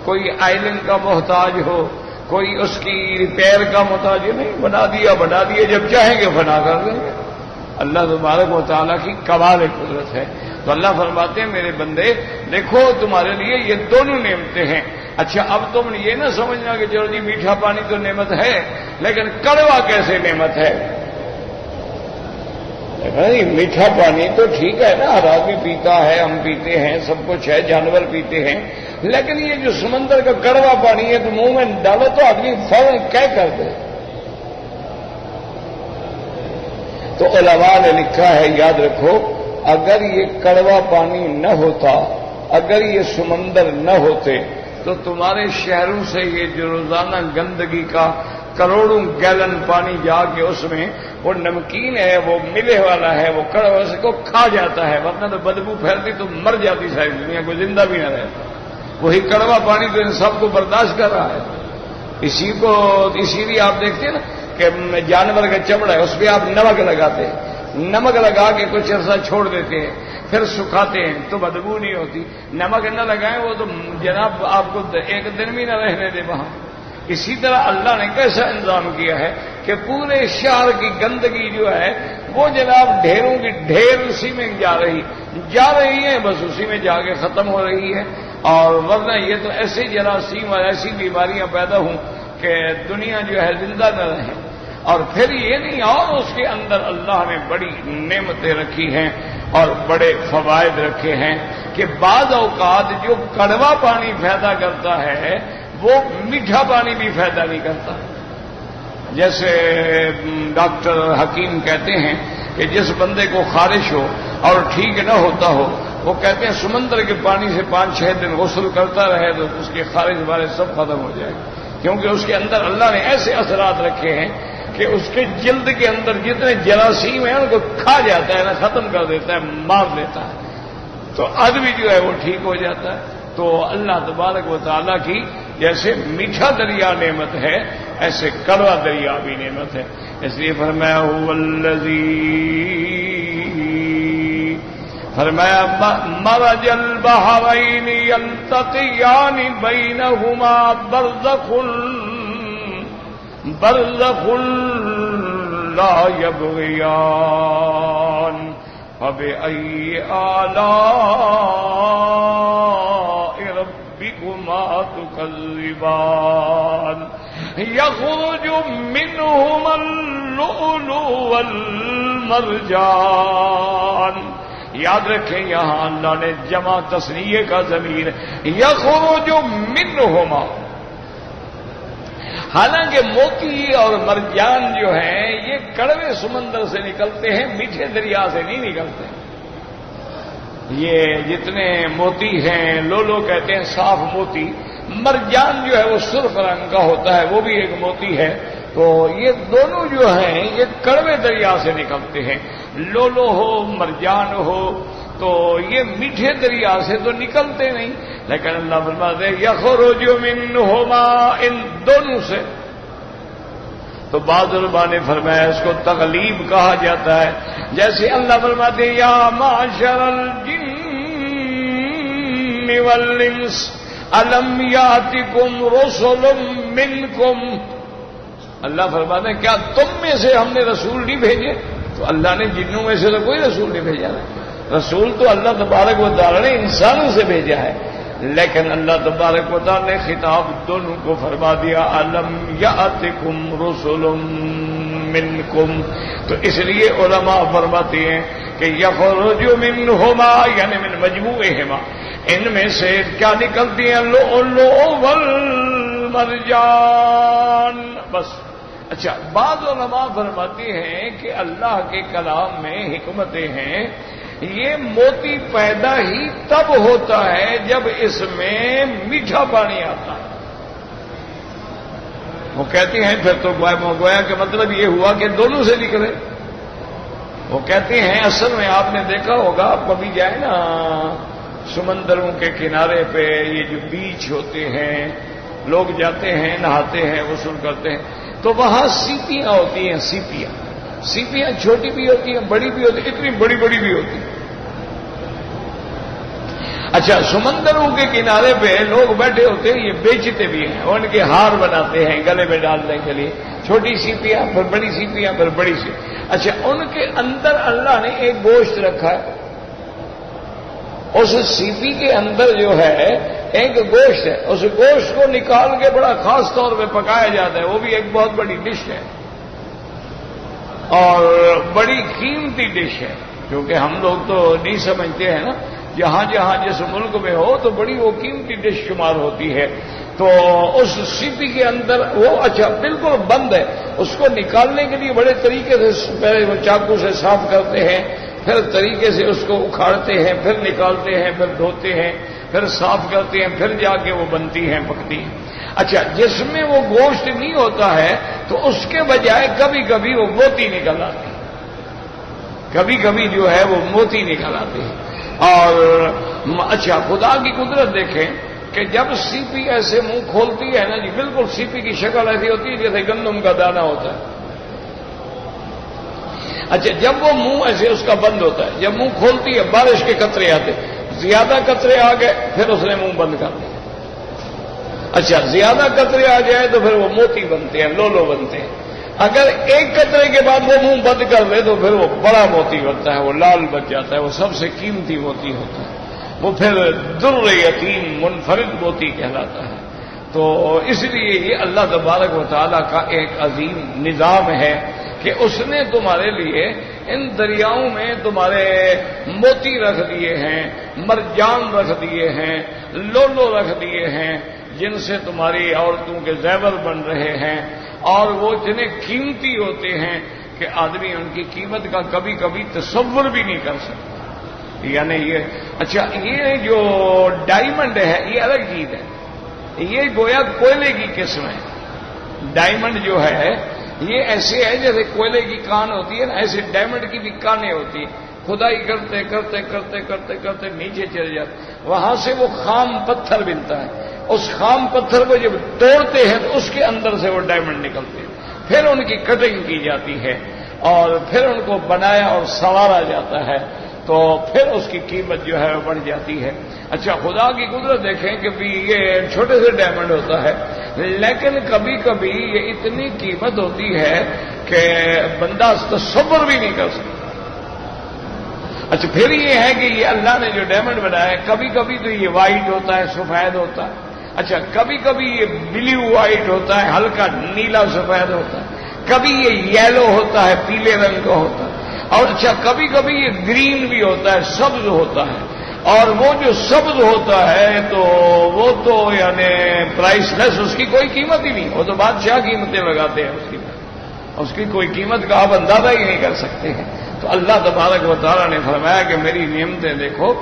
کوئی آئلنگ کا محتاج ہو, کوئی اس کی ریپیئر کا محتاج نہیں. بنا دیا جب چاہیں گے بنا کر دیں گے. اللہ تبارک و تعالیٰ کی کمال قدرت ہے. تو اللہ فرماتے ہیں میرے بندے دیکھو تمہارے لیے یہ دونوں نعمتیں ہیں. اچھا اب تم یہ نہ سمجھنا کہ چلو جی میٹھا پانی تو نعمت ہے لیکن کڑوا کیسے نعمت ہے. میٹھا پانی تو ٹھیک ہے نا, ہر آدمی پیتا ہے, ہم پیتے ہیں, سب کچھ ہے, جانور پیتے ہیں. لیکن یہ جو سمندر کا کڑوا پانی ہے تو منہ میں ڈالو تو آدمی فوراً کیا کر دے. تو علماء نے لکھا ہے یاد رکھو اگر یہ کڑوا پانی نہ ہوتا, اگر یہ سمندر نہ ہوتے تو تمہارے شہروں سے یہ جو روزانہ گندگی کا کروڑوں گیلن پانی جا کے اس میں وہ نمکین ہے, وہ ملے والا ہے, وہ کڑوا سے کو کھا جاتا ہے, ورنہ تو بدبو پھیلتی تو مر جاتی ساری دنیا, کوئی زندہ بھی نہ رہتا. وہی کڑوا پانی تو ان سب کو برداشت کر رہا ہے. اسی لیے آپ دیکھتے ہیں نا کہ جانور کا چمڑا ہے اس پہ آپ نمک لگاتے ہیں, نمک لگا کے کچھ عرصہ چھوڑ دیتے ہیں پھر سکھاتے ہیں تو بدبو نہیں ہوتی. نمک نہ لگائیں وہ تو جناب آپ کو ایک دن بھی نہ رہنے دے وہاں. اسی طرح اللہ نے کیسا انتظام کیا ہے کہ پورے شہر کی گندگی جو ہے وہ جناب ڈھیروں کی ڈھیر اسی میں جا رہی ہے, بس اسی میں جا کے ختم ہو رہی ہے. اور ورنہ یہ تو ایسے جراثیم اور ایسی بیماریاں پیدا ہوں کہ دنیا جو ہے زندہ نہ رہے. اور پھر یہ نہیں, اور اس کے اندر اللہ نے بڑی نعمتیں رکھی ہیں اور بڑے فوائد رکھے ہیں کہ بعض اوقات جو کڑوا پانی پیدا کرتا ہے وہ میٹھا پانی بھی پیدا نہیں کرتا. جیسے ڈاکٹر حکیم کہتے ہیں کہ جس بندے کو خارش ہو اور ٹھیک نہ ہوتا ہو وہ کہتے ہیں سمندر کے پانی سے 5-6 دن غسل کرتا رہے تو اس کے خارش والے سب ختم ہو جائے, کیونکہ اس کے اندر اللہ نے ایسے اثرات رکھے ہیں کہ اس کے جلد کے اندر جتنے جراثیم ہیں ان کو کھا جاتا ہے نا, ختم کر دیتا ہے, مار دیتا ہے. تو آدمی جو ہے وہ ٹھیک ہو جاتا ہے. تو اللہ تبارک و تعالیٰ کی جیسے میٹھا دریا نعمت ہے ایسے کڑوا دریا بھی نعمت ہے. اس لیے فرمایا مرج البحرین یلتقیان بینہما برزخ لا یبغیان فبأی آلاء ربکما تکذبان یخرج منہما اللؤلؤ والمرجان. یاد رکھیں یہاں اللہ نے جمع تثنیہ کا ضمیر یخرج منہما, حالانکہ موتی اور مرجان جو ہیں یہ کڑوے سمندر سے نکلتے ہیں, میٹھے دریا سے نہیں نکلتے. یہ جتنے موتی ہیں لولو کہتے ہیں صاف موتی, مرجان جو ہے وہ سرخ رنگ کا ہوتا ہے وہ بھی ایک موتی ہے. تو یہ دونوں جو ہیں یہ کڑوے دریا سے نکلتے ہیں. لولو ہو مرجان ہو تو یہ میٹھے دریا سے تو نکلتے نہیں, لیکن اللہ فرماتے ہیں یخرج منہما, ان دونوں سے. تو بعض علماء نے فرمایا اس کو تغلیب کہا جاتا ہے. جیسے اللہ فرماتے ہیں یا معشر الجن والانس الم یاتکم رسل منکم. اللہ فرماتے ہیں کیا تم میں سے ہم نے رسول نہیں بھیجے؟ تو اللہ نے جنوں میں سے تو کوئی رسول نہیں بھیجا ہے. رسول تو اللہ تبارک و تعالی نے انسانوں سے بھیجا ہے, لیکن اللہ تبارک و تعالی نے خطاب دونوں کو فرما دیا الم یاتکم رسل منکم. تو اس لیے علماء فرماتے ہیں کہ یخرج منہما یعنی من مجموعہما، ان میں سے کیا نکلتی ہیں؟ لؤلؤ والمرجان. بس. اچھا، بعض علماء فرماتے ہیں کہ اللہ کے کلام میں حکمتیں ہیں. یہ موتی پیدا ہی تب ہوتا ہے جب اس میں میٹھا پانی آتا ہے. وہ کہتے ہیں پھر تو گویا کہ مطلب یہ ہوا کہ دونوں سے نکلے. وہ کہتے ہیں اصل میں آپ نے دیکھا ہوگا، آپ کبھی جائیں نا سمندروں کے کنارے پہ، یہ جو بیچ ہوتے ہیں، لوگ جاتے ہیں، نہاتے ہیں، غسل کرتے ہیں، تو وہاں سیپیاں ہوتی ہیں. سیپیاں چھوٹی بھی ہوتی ہیں، بڑی بھی ہوتی ہیں، اتنی بڑی بڑی بھی ہوتی ہیں. اچھا، سمندروں کے کنارے پہ لوگ بیٹھے ہوتے ہیں، یہ بیچتے بھی ہیں، ان کے ہار بناتے ہیں گلے میں ڈالنے کے لیے. چھوٹی سیپیاں، پھر بڑی سیپیاں، پھر بڑی سی. اچھا، ان کے اندر اللہ نے ایک گوشت رکھا ہے. اس سیپی کے اندر جو ہے ایک گوشت ہے. اس گوشت کو نکال کے بڑا خاص طور پہ پکایا جاتا ہے. وہ بھی ایک بہت بڑی ڈش ہے اور بڑی قیمتی ڈش ہے، کیونکہ ہم لوگ تو نہیں سمجھتے ہیں نا، جہاں جہاں جس ملک میں ہو تو بڑی وہ قیمتی ڈش شمار ہوتی ہے. تو اس سیپی کے اندر وہ اچھا بالکل بند ہے. اس کو نکالنے کے لیے بڑے طریقے سے پہلے وہ چاقو سے صاف کرتے ہیں، پھر طریقے سے اس کو اکھاڑتے ہیں، پھر نکالتے ہیں، پھر دھوتے ہیں، پھر صاف کرتے ہیں، پھر جا کے وہ بنتی ہیں، پکتی ہیں. اچھا، جس میں وہ گوشت نہیں ہوتا ہے تو اس کے بجائے کبھی کبھی وہ موتی نکل آتی ہے. کبھی کبھی جو ہے وہ موتی نکل آتے ہیں. اور اچھا، خدا کی قدرت دیکھیں کہ جب سیپی ایسے منہ کھولتی ہے نا جی، بالکل سیپی کی شکل ایسی ہوتی ہے جیسے گندم کا دانہ ہوتا ہے. اچھا، جب وہ منہ ایسے اس کا بند ہوتا ہے، جب منہ کھولتی ہے بارش کے قطرے آتے، زیادہ قطرے آ گئے پھر اس نے منہ بند کر دیا. اچھا، زیادہ قطرے آ جائے تو پھر وہ موتی بنتے ہیں، لولو بنتے ہیں. اگر ایک قطرے کے بعد وہ منہ بند کر دے تو پھر وہ بڑا موتی بنتا ہے، وہ لال بچ جاتا ہے، وہ سب سے قیمتی موتی ہوتا ہے. وہ پھر در یتیم منفرد موتی کہلاتا ہے. تو اس لیے یہ اللہ تبارک و تعالیٰ کا ایک عظیم نظام ہے کہ اس نے تمہارے لیے ان دریاؤں میں تمہارے موتی رکھ دیے ہیں، مرجان رکھ دیے ہیں، لولو رکھ دیے ہیں، جن سے تمہاری عورتوں کے زیور بن رہے ہیں. اور وہ اتنے قیمتی ہوتے ہیں کہ آدمی ان کی قیمت کا کبھی کبھی تصور بھی نہیں کر سکتا. یعنی یہ اچھا، یہ جو ڈائمنڈ ہے یہ الگ چیز ہے، یہ گویا کوئلے کی قسم ہے. ڈائمنڈ جو ہے یہ ایسے ہے جیسے کوئلے کی کان ہوتی ہے نا، ایسے ڈائمنڈ کی بھی کانیں ہوتی ہیں. کھدائی کرتے کرتے کرتے کرتے کرتے نیچے چلے جاتے، وہاں سے وہ خام پتھر ملتا ہے. اس خام پتھر کو جب توڑتے ہیں تو اس کے اندر سے وہ ڈائمنڈ نکلتے ہیں. پھر ان کی کٹنگ کی جاتی ہے اور پھر ان کو بنایا اور سنوارا جاتا ہے، تو پھر اس کی قیمت جو ہے وہ بڑھ جاتی ہے. اچھا، خدا کی قدرت دیکھیں کہ یہ چھوٹے سے ڈائمنڈ ہوتا ہے، لیکن کبھی کبھی یہ اتنی قیمت ہوتی ہے کہ بندہ تصور بھی نہیں کر سکتا. اچھا، پھر یہ ہے کہ یہ اللہ نے جو ڈائمنڈ بنایا ہے، کبھی کبھی تو یہ وائٹ ہوتا ہے، سفید ہوتا ہے. اچھا، کبھی کبھی یہ بلیو وائٹ ہوتا ہے، ہلکا نیلا سفید ہوتا ہے. کبھی یہ یلو ہوتا ہے، پیلے رنگ کا ہوتا ہے. اور اچھا، کبھی کبھی یہ گرین بھی ہوتا ہے، سبز ہوتا ہے. اور وہ جو سبز ہوتا ہے تو وہ تو یعنی پرائس لیس، اس کی کوئی قیمت ہی نہیں. وہ تو بادشاہ قیمتیں لگاتے ہیں اس کی کوئی قیمت کا آپ اندازہ ہی نہیں کر سکتے ہیں. تو اللہ تبارک و تعالیٰ نے فرمایا کہ میری نعمتیں دیکھو،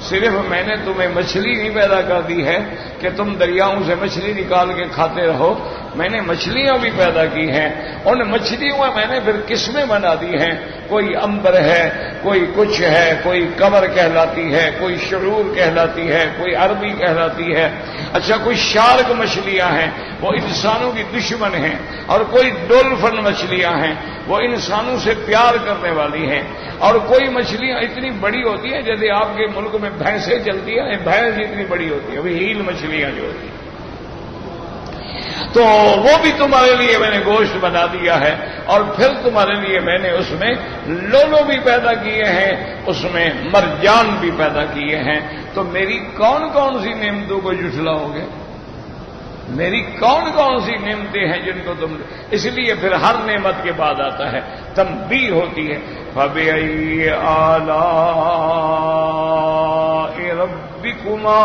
صرف میں نے تمہیں مچھلی نہیں پیدا کر دی ہے کہ تم دریاؤں سے مچھلی نکال کے کھاتے رہو. میں نے مچھلیاں بھی پیدا کی ہیں. ان مچھلیوں میں میں نے پھر قسمیں بنا دی ہیں. کوئی امبر ہے، کوئی کچھ ہے، کوئی کمر کہلاتی ہے، کوئی شعور کہلاتی ہے، کوئی عربی کہلاتی ہے. اچھا، کوئی شارک مچھلیاں ہیں، وہ انسانوں کی دشمن ہیں. اور کوئی ڈولفن مچھلیاں ہیں، وہ انسانوں سے پیار کرنے والی ہیں. اور کوئی مچھلیاں اتنی بڑی ہوتی ہیں جیسے آپ کے ملک میں بھینسیں چلتی ہیں، بھینس اتنی بڑی ہوتی ہے، وہ ہیل مچھلیاں جو ہوتی ہیں. تو وہ بھی تمہارے لیے میں نے گوشت بنا دیا ہے. اور پھر تمہارے لیے میں نے اس میں لولو بھی پیدا کیے ہیں، اس میں مرجان بھی پیدا کیے ہیں. تو میری کون کون سی نعمتوں کو جھٹلاؤ گے؟ میری کون کون سی نعمتیں ہیں جن کو تم، اس لیے پھر ہر نعمت کے بعد آتا ہے تنبیہ ہوتی ہے فَبِأَيِّ آلَاءِ رَبِّكُمَا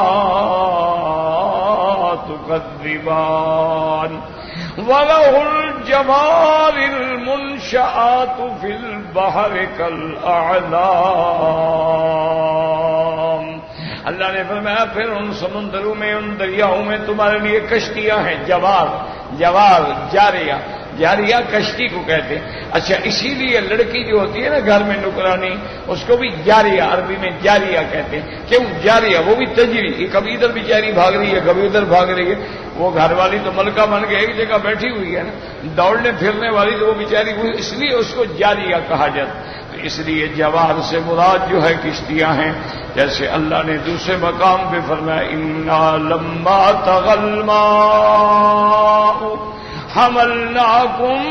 تُكَذِّبَانِ وَلَهُ الْجَوَارِ الْمُنشَآتُ فِي الْبَحْرِ كَالْأَعْلَامِ۔ اللہ نے فرمایا پھر ان سمندروں میں، ان دریاؤں میں تمہارے لیے کشتیاں ہیں، جوار جاریہ، جاریہ کشتی کو کہتے ہیں۔ اچھا اسی لیے لڑکی جو ہوتی ہے نا گھر میں نکرانی، اس کو بھی جاریہ، عربی میں جاریہ کہتے ہیں۔ کیوں جاریہ؟ وہ بھی تجری، کبھی ادھر بیچاری بھاگ رہی ہے کبھی ادھر بھاگ رہی ہے۔ وہ گھر والی تو ملکہ بن کے ایک جگہ بیٹھی ہوئی ہے نا، دوڑنے پھرنے والی تو وہ بیچاری، اس لیے اس کو جاریہ کہا جاتا۔ اس لیے جوار سے مراد جو ہے کشتیاں ہیں، جیسے اللہ نے دوسرے مقام پہ فرمایا اِنَّا لَمَّا طَغَى الْمَاءُ حَمَلْنَاكُمْ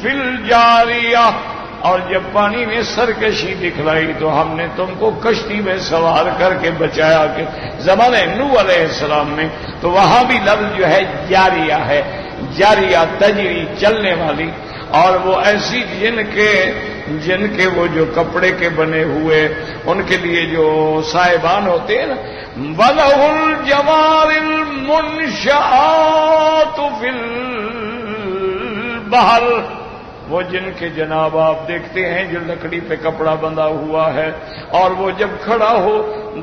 فِي الْجَارِيَةِ، اور جب پانی نے سرکشی دکھلائی تو ہم نے تم کو کشتی میں سوار کر کے بچایا۔ کہ زمانہ نوح علیہ السلام میں تو وہاں بھی لفظ جو ہے جاریہ ہے، جاریہ تجری، چلنے والی، اور وہ ایسی جن کے وہ جو کپڑے کے بنے ہوئے ان کے لیے جو صاحبان ہوتے ہیں نا، وَلَهُ الْجَوَارِ الْمُنشَآتُ فِي الْبَحْرِ، وہ جن کے جناب آپ دیکھتے ہیں جو لکڑی پہ کپڑا بندھا ہوا ہے، اور وہ جب کھڑا ہو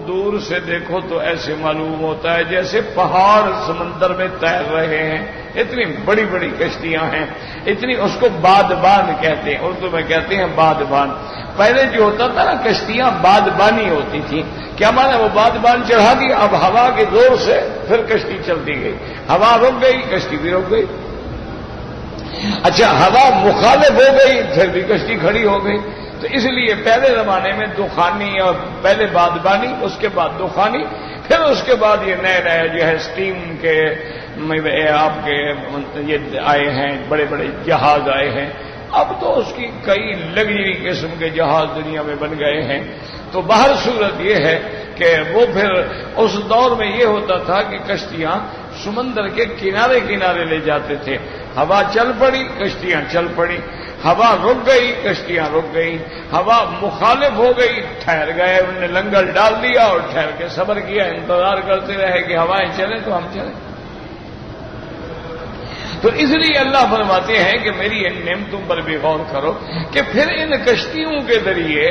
دور سے دیکھو تو ایسے معلوم ہوتا ہے جیسے پہاڑ سمندر میں تیر رہے ہیں، اتنی بڑی بڑی کشتیاں ہیں، اتنی، اس کو بادبان کہتے ہیں، اردو میں کہتے ہیں بادبان۔ پہلے جو ہوتا تھا نا کشتیاں بادبانی ہوتی تھی، کیا مانا وہ بادبان چڑھا دی، اب ہوا کے زور سے پھر کشتی چلتی گئی، ہوا رک گئی کشتی بھی رک گئی۔ اچھا ہوا مخالف ہو گئی پھر بھی کشتی کھڑی ہو گئی۔ تو اس لیے پہلے زمانے میں دخانی، اور پہلے بادبانی، اس کے بعد دخانی، پھر اس کے بعد یہ نئے نئے جو ہے اسٹیم کے آپ کے یہ آئے ہیں، بڑے بڑے جہاز آئے ہیں۔ اب تو اس کی کئی لگژری قسم کے جہاز دنیا میں بن گئے ہیں۔ تو باہر صورت یہ ہے کہ وہ پھر اس دور میں یہ ہوتا تھا کہ کشتیاں سمندر کے کنارے کنارے لے جاتے تھے، ہوا چل پڑی کشتیاں چل پڑی، ہوا رک گئی کشتیاں رک گئی، ہوا مخالف ہو گئی ٹھہر گئے، انہوں نے لنگر ڈال دیا اور ٹھہر کے صبر کیا، انتظار کرتے رہے کہ ہوائیں چلیں تو ہم چلیں۔ تو اس لیے اللہ فرماتے ہیں کہ میری ان نعمتوں پر بھی غور کرو کہ پھر ان کشتیوں کے ذریعے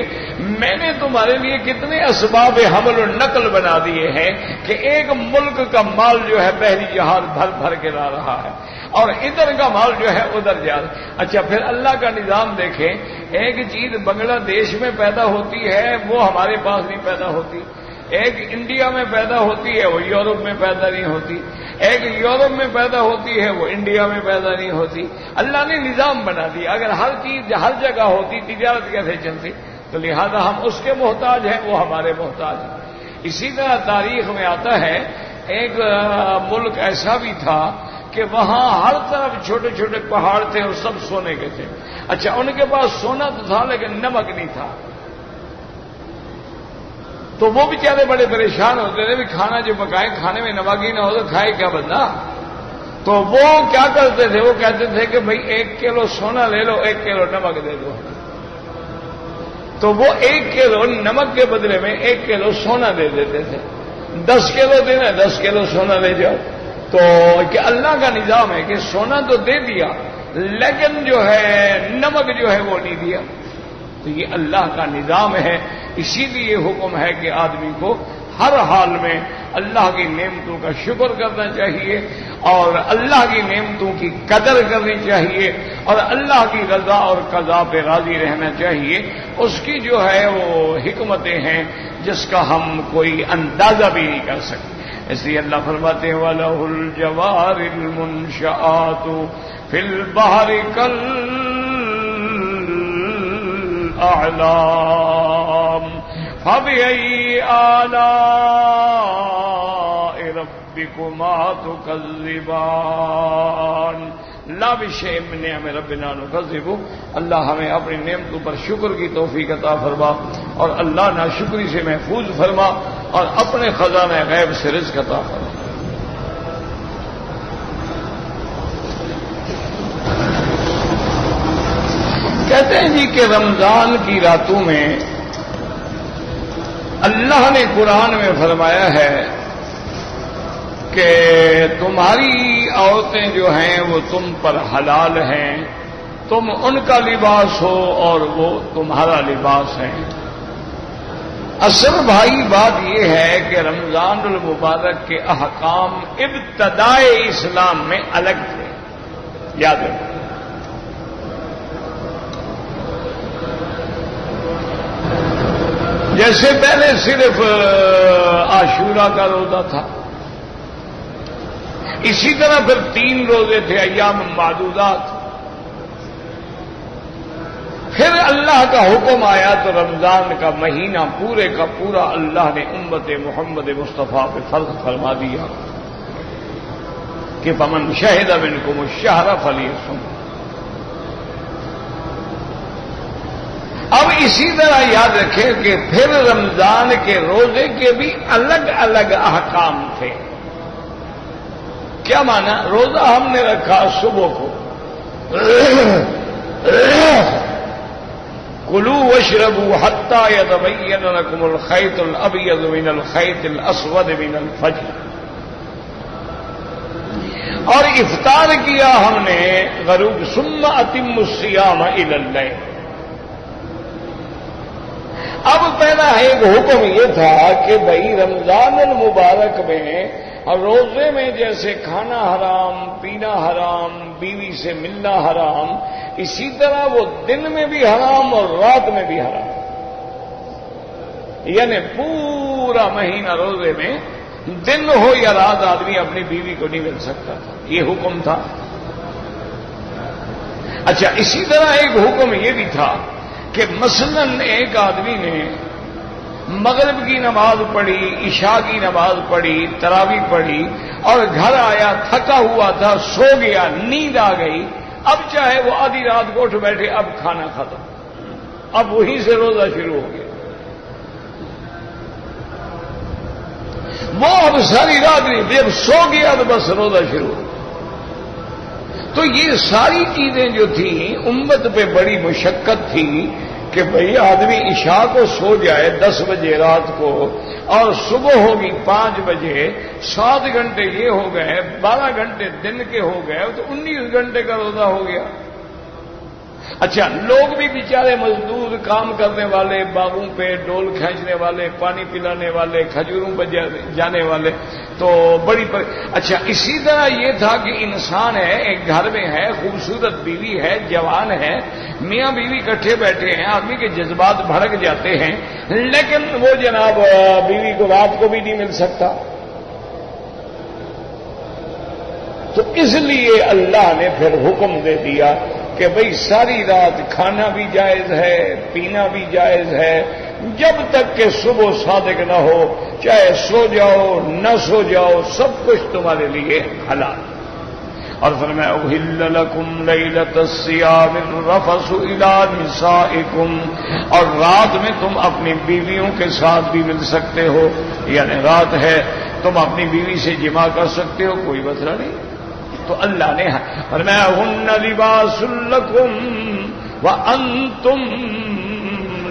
میں نے تمہارے لیے کتنے اسباب حمل و نقل بنا دیے ہیں کہ ایک ملک کا مال جو ہے بحری جہاز بھر بھر کے لا رہا ہے، اور ادھر کا مال جو ہے ادھر جا رہا ہے۔ اچھا پھر اللہ کا نظام دیکھیں، ایک چیز بنگلہ دیش میں پیدا ہوتی ہے وہ ہمارے پاس نہیں پیدا ہوتی، ایک انڈیا میں پیدا ہوتی ہے وہ یورپ میں پیدا نہیں ہوتی، ایک یورپ میں پیدا ہوتی ہے وہ انڈیا میں پیدا نہیں ہوتی۔ اللہ نے نظام بنا دیا، اگر ہر چیز ہر جگہ ہوتی تجارت کیسے چلتی؟ تو لہذا ہم اس کے محتاج ہیں، وہ ہمارے محتاج ہیں۔ اسی طرح تاریخ میں آتا ہے ایک ملک ایسا بھی تھا کہ وہاں ہر طرف چھوٹے چھوٹے پہاڑ تھے اور سب سونے کے تھے۔ اچھا ان کے پاس سونا تو تھا لیکن نمک نہیں تھا، تو وہ بیچارے بڑے پریشان ہوتے تھے، بھی کھانا جو پکائے کھانے میں نمک ہی نہ ہو تو کھائے کیا بندہ؟ تو وہ کیا کرتے تھے، وہ کہتے تھے کہ بھئی 1 کلو سونا لے لو 1 کلو نمک دے دو۔ تو وہ 1 کلو نمک کے بدلے میں 1 کلو سونا دے دیتے تھے، 10 کلو دینا 10 کلو سونا لے جاؤ۔ تو کہ اللہ کا نظام ہے کہ سونا تو دے دیا لیکن جو ہے نمک جو ہے وہ نہیں دیا۔ تو یہ اللہ کا نظام ہے، اسی لیے حکم ہے کہ آدمی کو ہر حال میں اللہ کی نعمتوں کا شکر کرنا چاہیے اور اللہ کی نعمتوں کی قدر کرنی چاہیے اور اللہ کی رضا اور قضا پہ راضی رہنا چاہیے۔ اس کی جو ہے وہ حکمتیں ہیں جس کا ہم کوئی اندازہ بھی نہیں کر سکتے۔ اس لیے اللہ فرماتے ہیں وَلَهُ الْجَوَارِ الْمُنشَآتُ فِي الْبَحْرِ كَالْأَعْلَامِ فَبِأَيِّ آلَاءِ رَبِّكُمَا تُكَذِّبَانِ لا بشيء من نعم ربنا نكذب۔ اللہ ہمیں اپنی نعمتوں پر شکر کی توفیق عطا فرما اور اللہ ناشکری سے محفوظ فرما اور اپنے خزانہ غیب سے رزق عطا فرما۔ کہتے ہیں جی کہ رمضان کی راتوں میں اللہ نے قرآن میں فرمایا ہے کہ تمہاری عورتیں جو ہیں وہ تم پر حلال ہیں، تم ان کا لباس ہو اور وہ تمہارا لباس ہے۔ اصل بھائی بات یہ ہے کہ رمضان المبارک کے احکام ابتدائے اسلام میں الگ تھے، یاد رکھیں۔ جیسے پہلے صرف عاشورہ کا روزہ تھا، اسی طرح پھر 3 روزے تھے ایام معدودات، پھر اللہ کا حکم آیا تو رمضان کا مہینہ پورے کا پورا اللہ نے امت محمد مصطفیٰ پہ فرض فرما دیا کہ فمن شہد منکم الشہر فلیصم۔ اب اسی طرح یاد رکھیں کہ پھر رمضان کے روزے کے بھی الگ الگ احکام تھے۔ کیا مانا؟ روزہ ہم نے رکھا صبح کو، کلوا واشربوا حتى يتبين لكم الخيط الابيض من الخيط الاسود من الفجر، اور افطار کیا ہم نے غروب، ثم اتموا الصيام الى الليل۔ اب پہلا ایک حکم یہ تھا کہ بھائی رمضان المبارک میں روزے میں جیسے کھانا حرام، پینا حرام، بیوی سے ملنا حرام، اسی طرح وہ دن میں بھی حرام اور رات میں بھی حرام، یعنی پورا مہینہ روزے میں دن ہو یا رات آدمی اپنی بیوی کو نہیں مل سکتا تھا، یہ حکم تھا۔ اچھا، اسی طرح ایک حکم یہ بھی تھا کہ مثلا ایک آدمی نے مغرب کی نماز پڑھی، عشاء کی نماز پڑھی، تراویح پڑھی اور گھر آیا تھکا ہوا تھا، سو گیا، نیند آ گئی، اب چاہے وہ آدھی رات کو اٹھ بیٹھے، اب کھانا ختم، اب وہیں سے روزہ شروع ہو گیا، وہ اب ساری رات نہیں، جب سو گیا تو بس روزہ شروع ہو۔ تو یہ ساری چیزیں جو تھیں امت پہ بڑی مشقت تھی کہ بھئی آدمی عشاء کو سو جائے 10 بجے رات کو اور صبح ہوگی 5 بجے، 7 گھنٹے یہ ہو گئے، 12 گھنٹے دن کے ہو گئے تو 19 گھنٹے کا روزہ ہو گیا۔ اچھا، لوگ بھی بیچارے مزدور، کام کرنے والے، باغوں پہ ڈول کھینچنے والے، پانی پلانے والے، کھجوروں پہ جانے والے، تو اچھا، اسی طرح یہ تھا کہ انسان ہے، ایک گھر میں ہے، خوبصورت بیوی ہے، جوان ہے، میاں بیوی کٹھے بیٹھے ہیں، آدمی کے جذبات بھڑک جاتے ہیں، لیکن وہ جناب بیوی کو رات کو بھی نہیں مل سکتا، تو اس لیے اللہ نے پھر حکم دے دیا کہ بھئی ساری رات کھانا بھی جائز ہے، پینا بھی جائز ہے، جب تک کہ صبح صادق نہ ہو، چاہے سو جاؤ نہ سو جاؤ، سب کچھ تمہارے لیے حلال۔ اور فرمایا احل لکم لیلۃ الصیام الرفث الی نسائکم، اور رات میں تم اپنی بیویوں کے ساتھ بھی مل سکتے ہو، یعنی رات ہے تم اپنی بیوی سے جماع کر سکتے ہو، کوئی مسئلہ نہیں۔ تو اللہ نے فرمایا ہن لباس لکم وانتم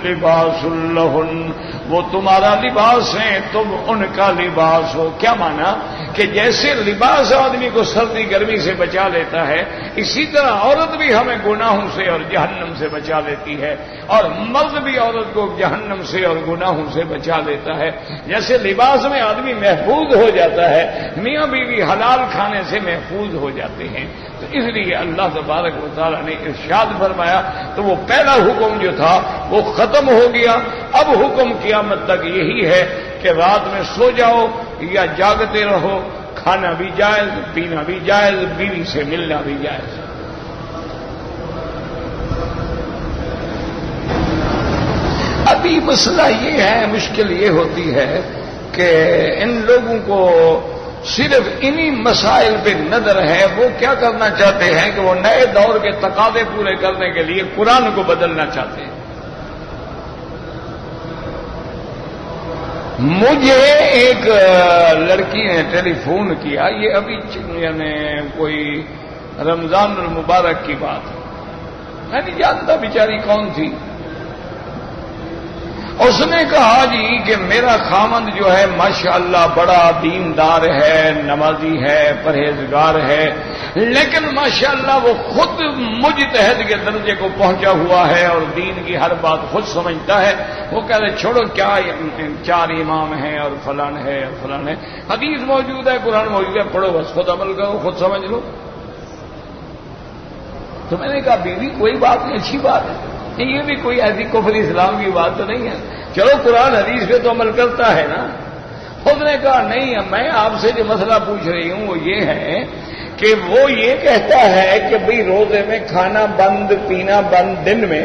لباس لہن، وہ تمہارا لباس ہے، تم ان کا لباس ہو۔ کیا مانا؟ کہ جیسے لباس آدمی کو سردی گرمی سے بچا لیتا ہے، اسی طرح عورت بھی ہمیں گناہوں سے اور جہنم سے بچا لیتی ہے، اور مرد بھی عورت کو جہنم سے اور گناہوں سے بچا لیتا ہے۔ جیسے لباس میں آدمی محفوظ ہو جاتا ہے، میاں بیوی حلال کھانے سے محفوظ ہو جاتے ہیں۔ تو اس لیے اللہ تبارک و تعالیٰ نے ارشاد فرمایا، تو وہ پہلا حکم جو تھا وہ ختم ہو گیا۔ اب حکم قیامت تک یہی ہے کہ رات میں سو جاؤ یا جاگتے رہو، کھانا بھی جائز، پینا بھی جائز، بیوی سے ملنا بھی جائز۔ ابھی مسئلہ یہ ہے، مشکل یہ ہوتی ہے کہ ان لوگوں کو صرف انہی مسائل پہ نظر ہے، وہ کیا کرنا چاہتے ہیں کہ وہ نئے دور کے تقاضے پورے کرنے کے لیے قرآن کو بدلنا چاہتے ہیں۔ مجھے ایک لڑکی نے ٹیلی فون کیا، یہ ابھی یعنی کوئی رمضان المبارک کی بات ہے، میں نہیں جانتا بیچاری کون تھی. اس نے کہا جی کہ میرا خامند جو ہے ماشاءاللہ بڑا دیندار ہے، نمازی ہے، پرہیزگار ہے، لیکن ماشاءاللہ وہ خود مجتہد کے درجے کو پہنچا ہوا ہے اور دین کی ہر بات خود سمجھتا ہے. وہ کہہ رہے چھوڑو، کیا 4 امام ہیں اور فلان ہے اور فلان ہے، حدیث موجود ہے، قرآن موجود ہے، پڑھو بس، خود عمل کرو، خود سمجھ لو. تو میں نے کہا بیوی کوئی بات نہیں، اچھی بات ہے، یہ بھی کوئی ایسی کفر اسلام کی بات تو نہیں ہے، چلو قرآن حدیث پہ تو عمل کرتا ہے نا. خود نے کہا نہیں، میں آپ سے جو مسئلہ پوچھ رہی ہوں وہ یہ ہے کہ وہ یہ کہتا ہے کہ بھئی روزے میں کھانا بند، پینا بند، دن میں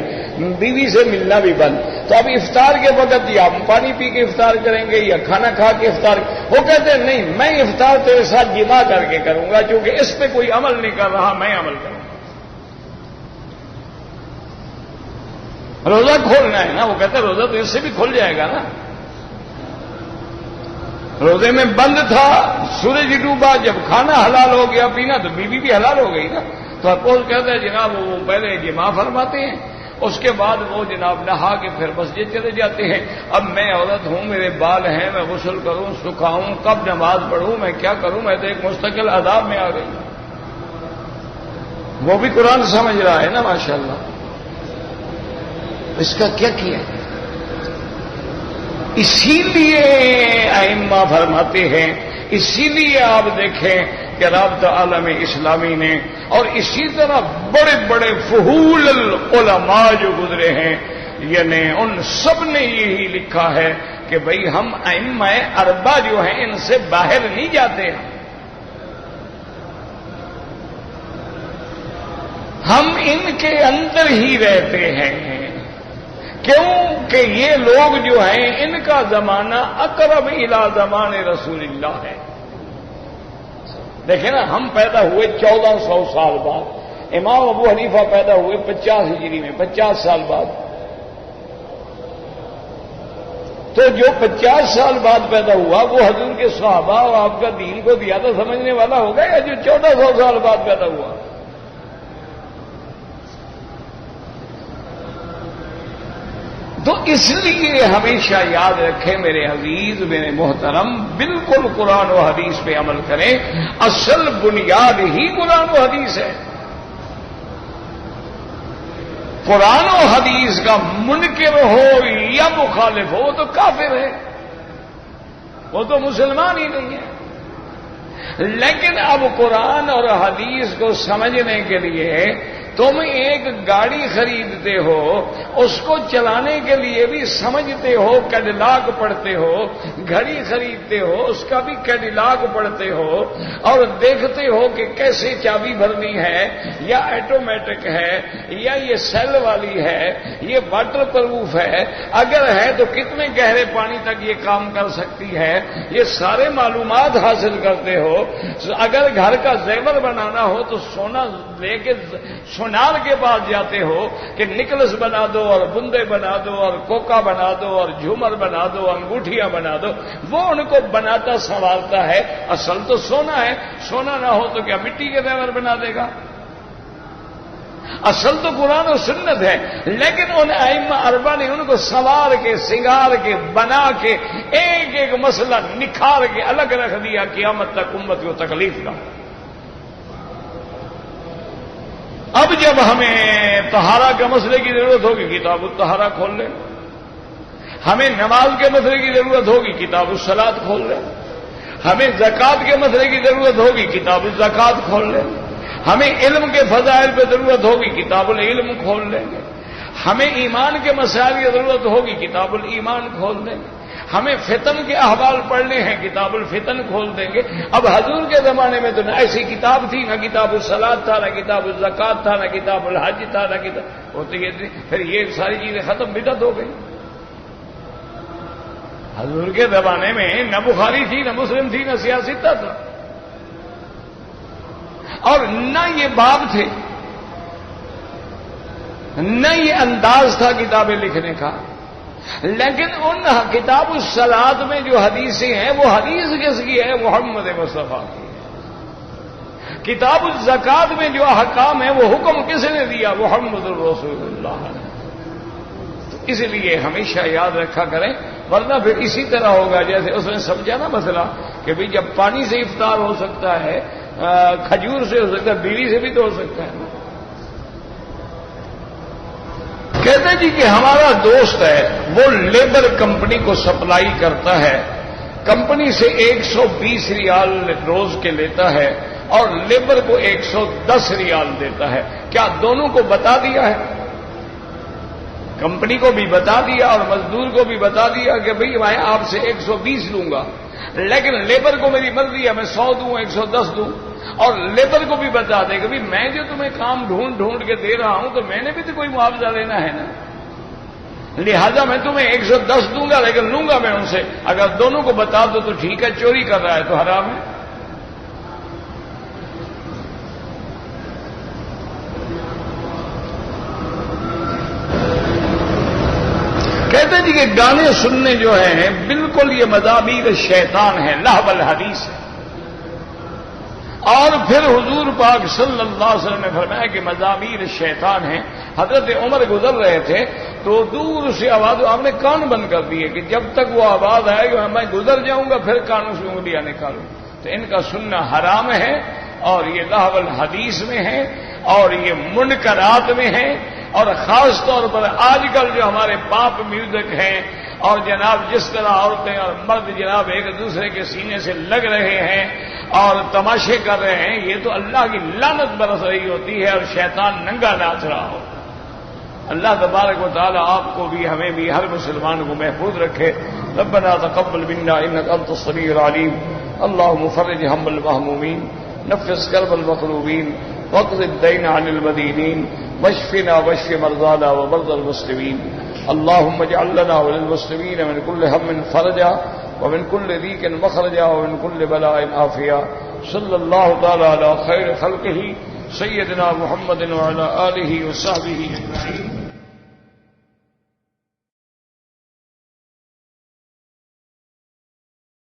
بیوی سے ملنا بھی بند، تو اب افطار کے وقت یا پانی پی کے افطار کریں گے یا کھانا کھا کے افطار. وہ کہتے ہیں نہیں، میں افطار تیرے ساتھ جمع کر کے کروں گا، کیونکہ اس پہ کوئی عمل نہیں کر رہا، میں عمل کروں گا. روزہ کھولنا ہے نا، وہ کہتے ہیں روزہ تو اس سے بھی کھل جائے گا نا. روزے میں بند تھا، سورج ڈوبا، جب کھانا حلال ہو گیا پینا تو بیوی بھی حلال ہو گئی نا. تو اپوز کہتے ہیں جناب وہ پہلے جماع فرماتے ہیں، اس کے بعد وہ جناب نہا کے پھر مسجد چلے جاتے ہیں. اب میں عورت ہوں، میرے بال ہیں، میں غسل کروں، سکھاؤں، کب نماز پڑھوں، میں کیا کروں، میں تو ایک مستقل عذاب میں آ گئی. وہ بھی قرآن سمجھ رہا ہے نا ماشاءاللہ. اس کا کیا کیا؟ اسی لیے ائمہ فرماتے ہیں، اسی لیے آپ دیکھیں کہ رابطہ عالم اسلامی نے اور اسی طرح بڑے بڑے فحول العلماء جو گزرے ہیں، یعنی ان سب نے یہی لکھا ہے کہ بھئی ہم ائمہ اربعہ جو ہیں ان سے باہر نہیں جاتے ہیں، ہم ان کے اندر ہی رہتے ہیں. کیوں کہ یہ لوگ جو ہیں ان کا زمانہ اقرب الی زمان رسول اللہ ہے. دیکھیں نا، ہم پیدا ہوئے 1400 سال بعد، امام ابو حنیفہ پیدا ہوئے 50 ہجری میں، 50 سال بعد. تو جو 50 سال بعد پیدا ہوا وہ حضور کے صحابہ اور آپ کا دین کو زیادہ سمجھنے والا ہوگا یا جو 1400 سال بعد پیدا ہوا؟ تو اس لیے ہمیشہ یاد رکھیں میرے عزیز، میرے محترم، بالکل قرآن و حدیث پہ عمل کریں. اصل بنیاد ہی قرآن و حدیث ہے. قرآن و حدیث کا منکر ہو یا مخالف ہو وہ تو کافر ہے، وہ تو مسلمان ہی نہیں ہے. لیکن اب قرآن اور حدیث کو سمجھنے کے لیے تم ایک گاڑی خریدتے ہو، اس کو چلانے کے لیے بھی سمجھتے ہو، کیڈلاک پڑھتے ہو، گھڑی خریدتے ہو اس کا بھی کیڈلاک پڑھتے ہو اور دیکھتے ہو کہ کیسے چابی بھرنی ہے، یا آٹومیٹک ہے، یا یہ سیل والی ہے، یہ واٹر پروف ہے، اگر ہے تو کتنے گہرے پانی تک یہ کام کر سکتی ہے، یہ سارے معلومات حاصل کرتے ہو. اگر گھر کا زیور بنانا ہو تو سونا لے کے سونار کے پاس جاتے ہو کہ نکلس بنا دو اور بندے بنا دو اور کوکا بنا دو اور جھومر بنا دو، انگوٹھیاں بنا دو. وہ ان کو بناتا سنوارتا ہے، اصل تو سونا ہے. سونا نہ ہو تو کیا مٹی کے زیور بنا دے گا؟ اصل تو قرآن و سنت ہے. لیکن ان ائمہ اربعہ نے ان کو سنوار کے، سنگار کے، بنا کے، ایک ایک مسئلہ نکھار کے الگ رکھ دیا، قیامت تک امت کو تکلیف نہ. اب جب ہمیں طہارہ کے مسئلے کی ضرورت ہوگی کتاب الطہارہ کھول لیں، ہمیں نماز کے مسئلے کی ضرورت ہوگی کتاب الصلاۃ کھول لیں، ہمیں زکوٰۃ کے مسئلے کی ضرورت ہوگی کتاب الزکوٰۃ کھول لیں، ہمیں علم کے فضائل پہ ضرورت ہوگی کتاب العلم کھول لیں گے، ہمیں ایمان کے مسائل کی ضرورت ہوگی کتاب الایمان کھول دیں گے، ہمیں فتن کے احوال پڑھنے ہیں کتاب الفتن کھول دیں گے. اب حضور کے زمانے میں تو نہ ایسی کتاب تھی، نہ کتاب الصلاۃ تھا، نہ کتاب الزکوٰۃ تھا، نہ کتاب الحج تھا، نہ کتاب ہوتی ہے. پھر یہ ساری چیزیں ختم، بدعت ہو گئی. حضور کے زمانے میں نہ بخاری تھی، نہ مسلم تھی، نہ سیاستہ تھا، اور نہ یہ باب تھے، نہ یہ انداز تھا کتابیں لکھنے کا. لیکن ان کتاب الصلاۃ میں جو حدیثیں ہیں وہ حدیث کس کی ہے؟ محمد مصطفیٰ کی ہے. کتاب الزکات میں جو احکام ہے وہ حکم کس نے دیا؟ محمد رسول اللہ نے. تو اس لیے ہمیشہ یاد رکھا کریں، ورنہ پھر اسی طرح ہوگا جیسے اس نے سمجھا نا مسئلہ کہ بھئی جب پانی سے افطار ہو سکتا ہے، کھجور سے ہو سکتا ہے، بیڑی سے بھی تو ہو سکتا ہے. کہتے ہیں جی کہ ہمارا دوست ہے وہ لیبر کمپنی کو سپلائی کرتا ہے، کمپنی سے 120 ریال روز کے لیتا ہے اور لیبر کو 110 ریال دیتا ہے. کیا دونوں کو بتا دیا ہے؟ کمپنی کو بھی بتا دیا اور مزدور کو بھی بتا دیا کہ بھئی میں آپ سے 120 لوں گا، لیکن لیبر کو میری مرضی ہے میں 100 دوں 110 دوں. اور لیبر کو بھی بتا دے کہ میں جو تمہیں کام ڈھونڈ کے دے رہا ہوں تو میں نے بھی تو کوئی معاوضہ لینا ہے نا، لہذا میں تمہیں 110 دوں گا لیکن لوں گا میں ان سے. اگر دونوں کو بتا دو تو ٹھیک ہے، چوری کر رہا ہے تو حرام ہے. کہتے ہیں جی کہ گانے سننے جو ہیں بالکل یہ مزامیر شیطان ہیں، لہو الحدیث ہے. اور پھر حضور پاک صلی اللہ علیہ وسلم نے فرمایا کہ مزامیر شیطان ہیں. حضرت عمر گزر رہے تھے تو دور سے آواز، آپ نے کان بند کر دیے کہ جب تک وہ آواز آئے کہ میں گزر جاؤں گا پھر کانوں سے انگلیاں نکالوں. تو ان کا سننا حرام ہے اور یہ لہو الحدیث میں ہے اور یہ منکرات میں ہے. اور خاص طور پر آج کل جو ہمارے پاپ میوزک ہیں اور جناب جس طرح عورتیں اور مرد جناب ایک دوسرے کے سینے سے لگ رہے ہیں اور تماشے کر رہے ہیں، یہ تو اللہ کی لعنت برس رہی ہوتی ہے اور شیطان ننگا ناچ رہا ہو. اللہ تبارک و تعالی آپ کو بھی ہمیں بھی ہر مسلمان کو محفوظ رکھے. ربنا تقبل منا انك انت السميع العليم. اللهم فرج هم المهمومين، نفس كرب المكروبين، واقض الدين عن المدينين، واشفنا واشف مرضانا ومرضى المسلمين. اللهم اجعل لنا وللمسلمين من كل هم فرجا ومن كل ضيق مخرجا ومن كل بلاء عافيا. صلى الله تعالى على خير خلقه سيدنا محمد وعلى آله وصحبه أجمعين.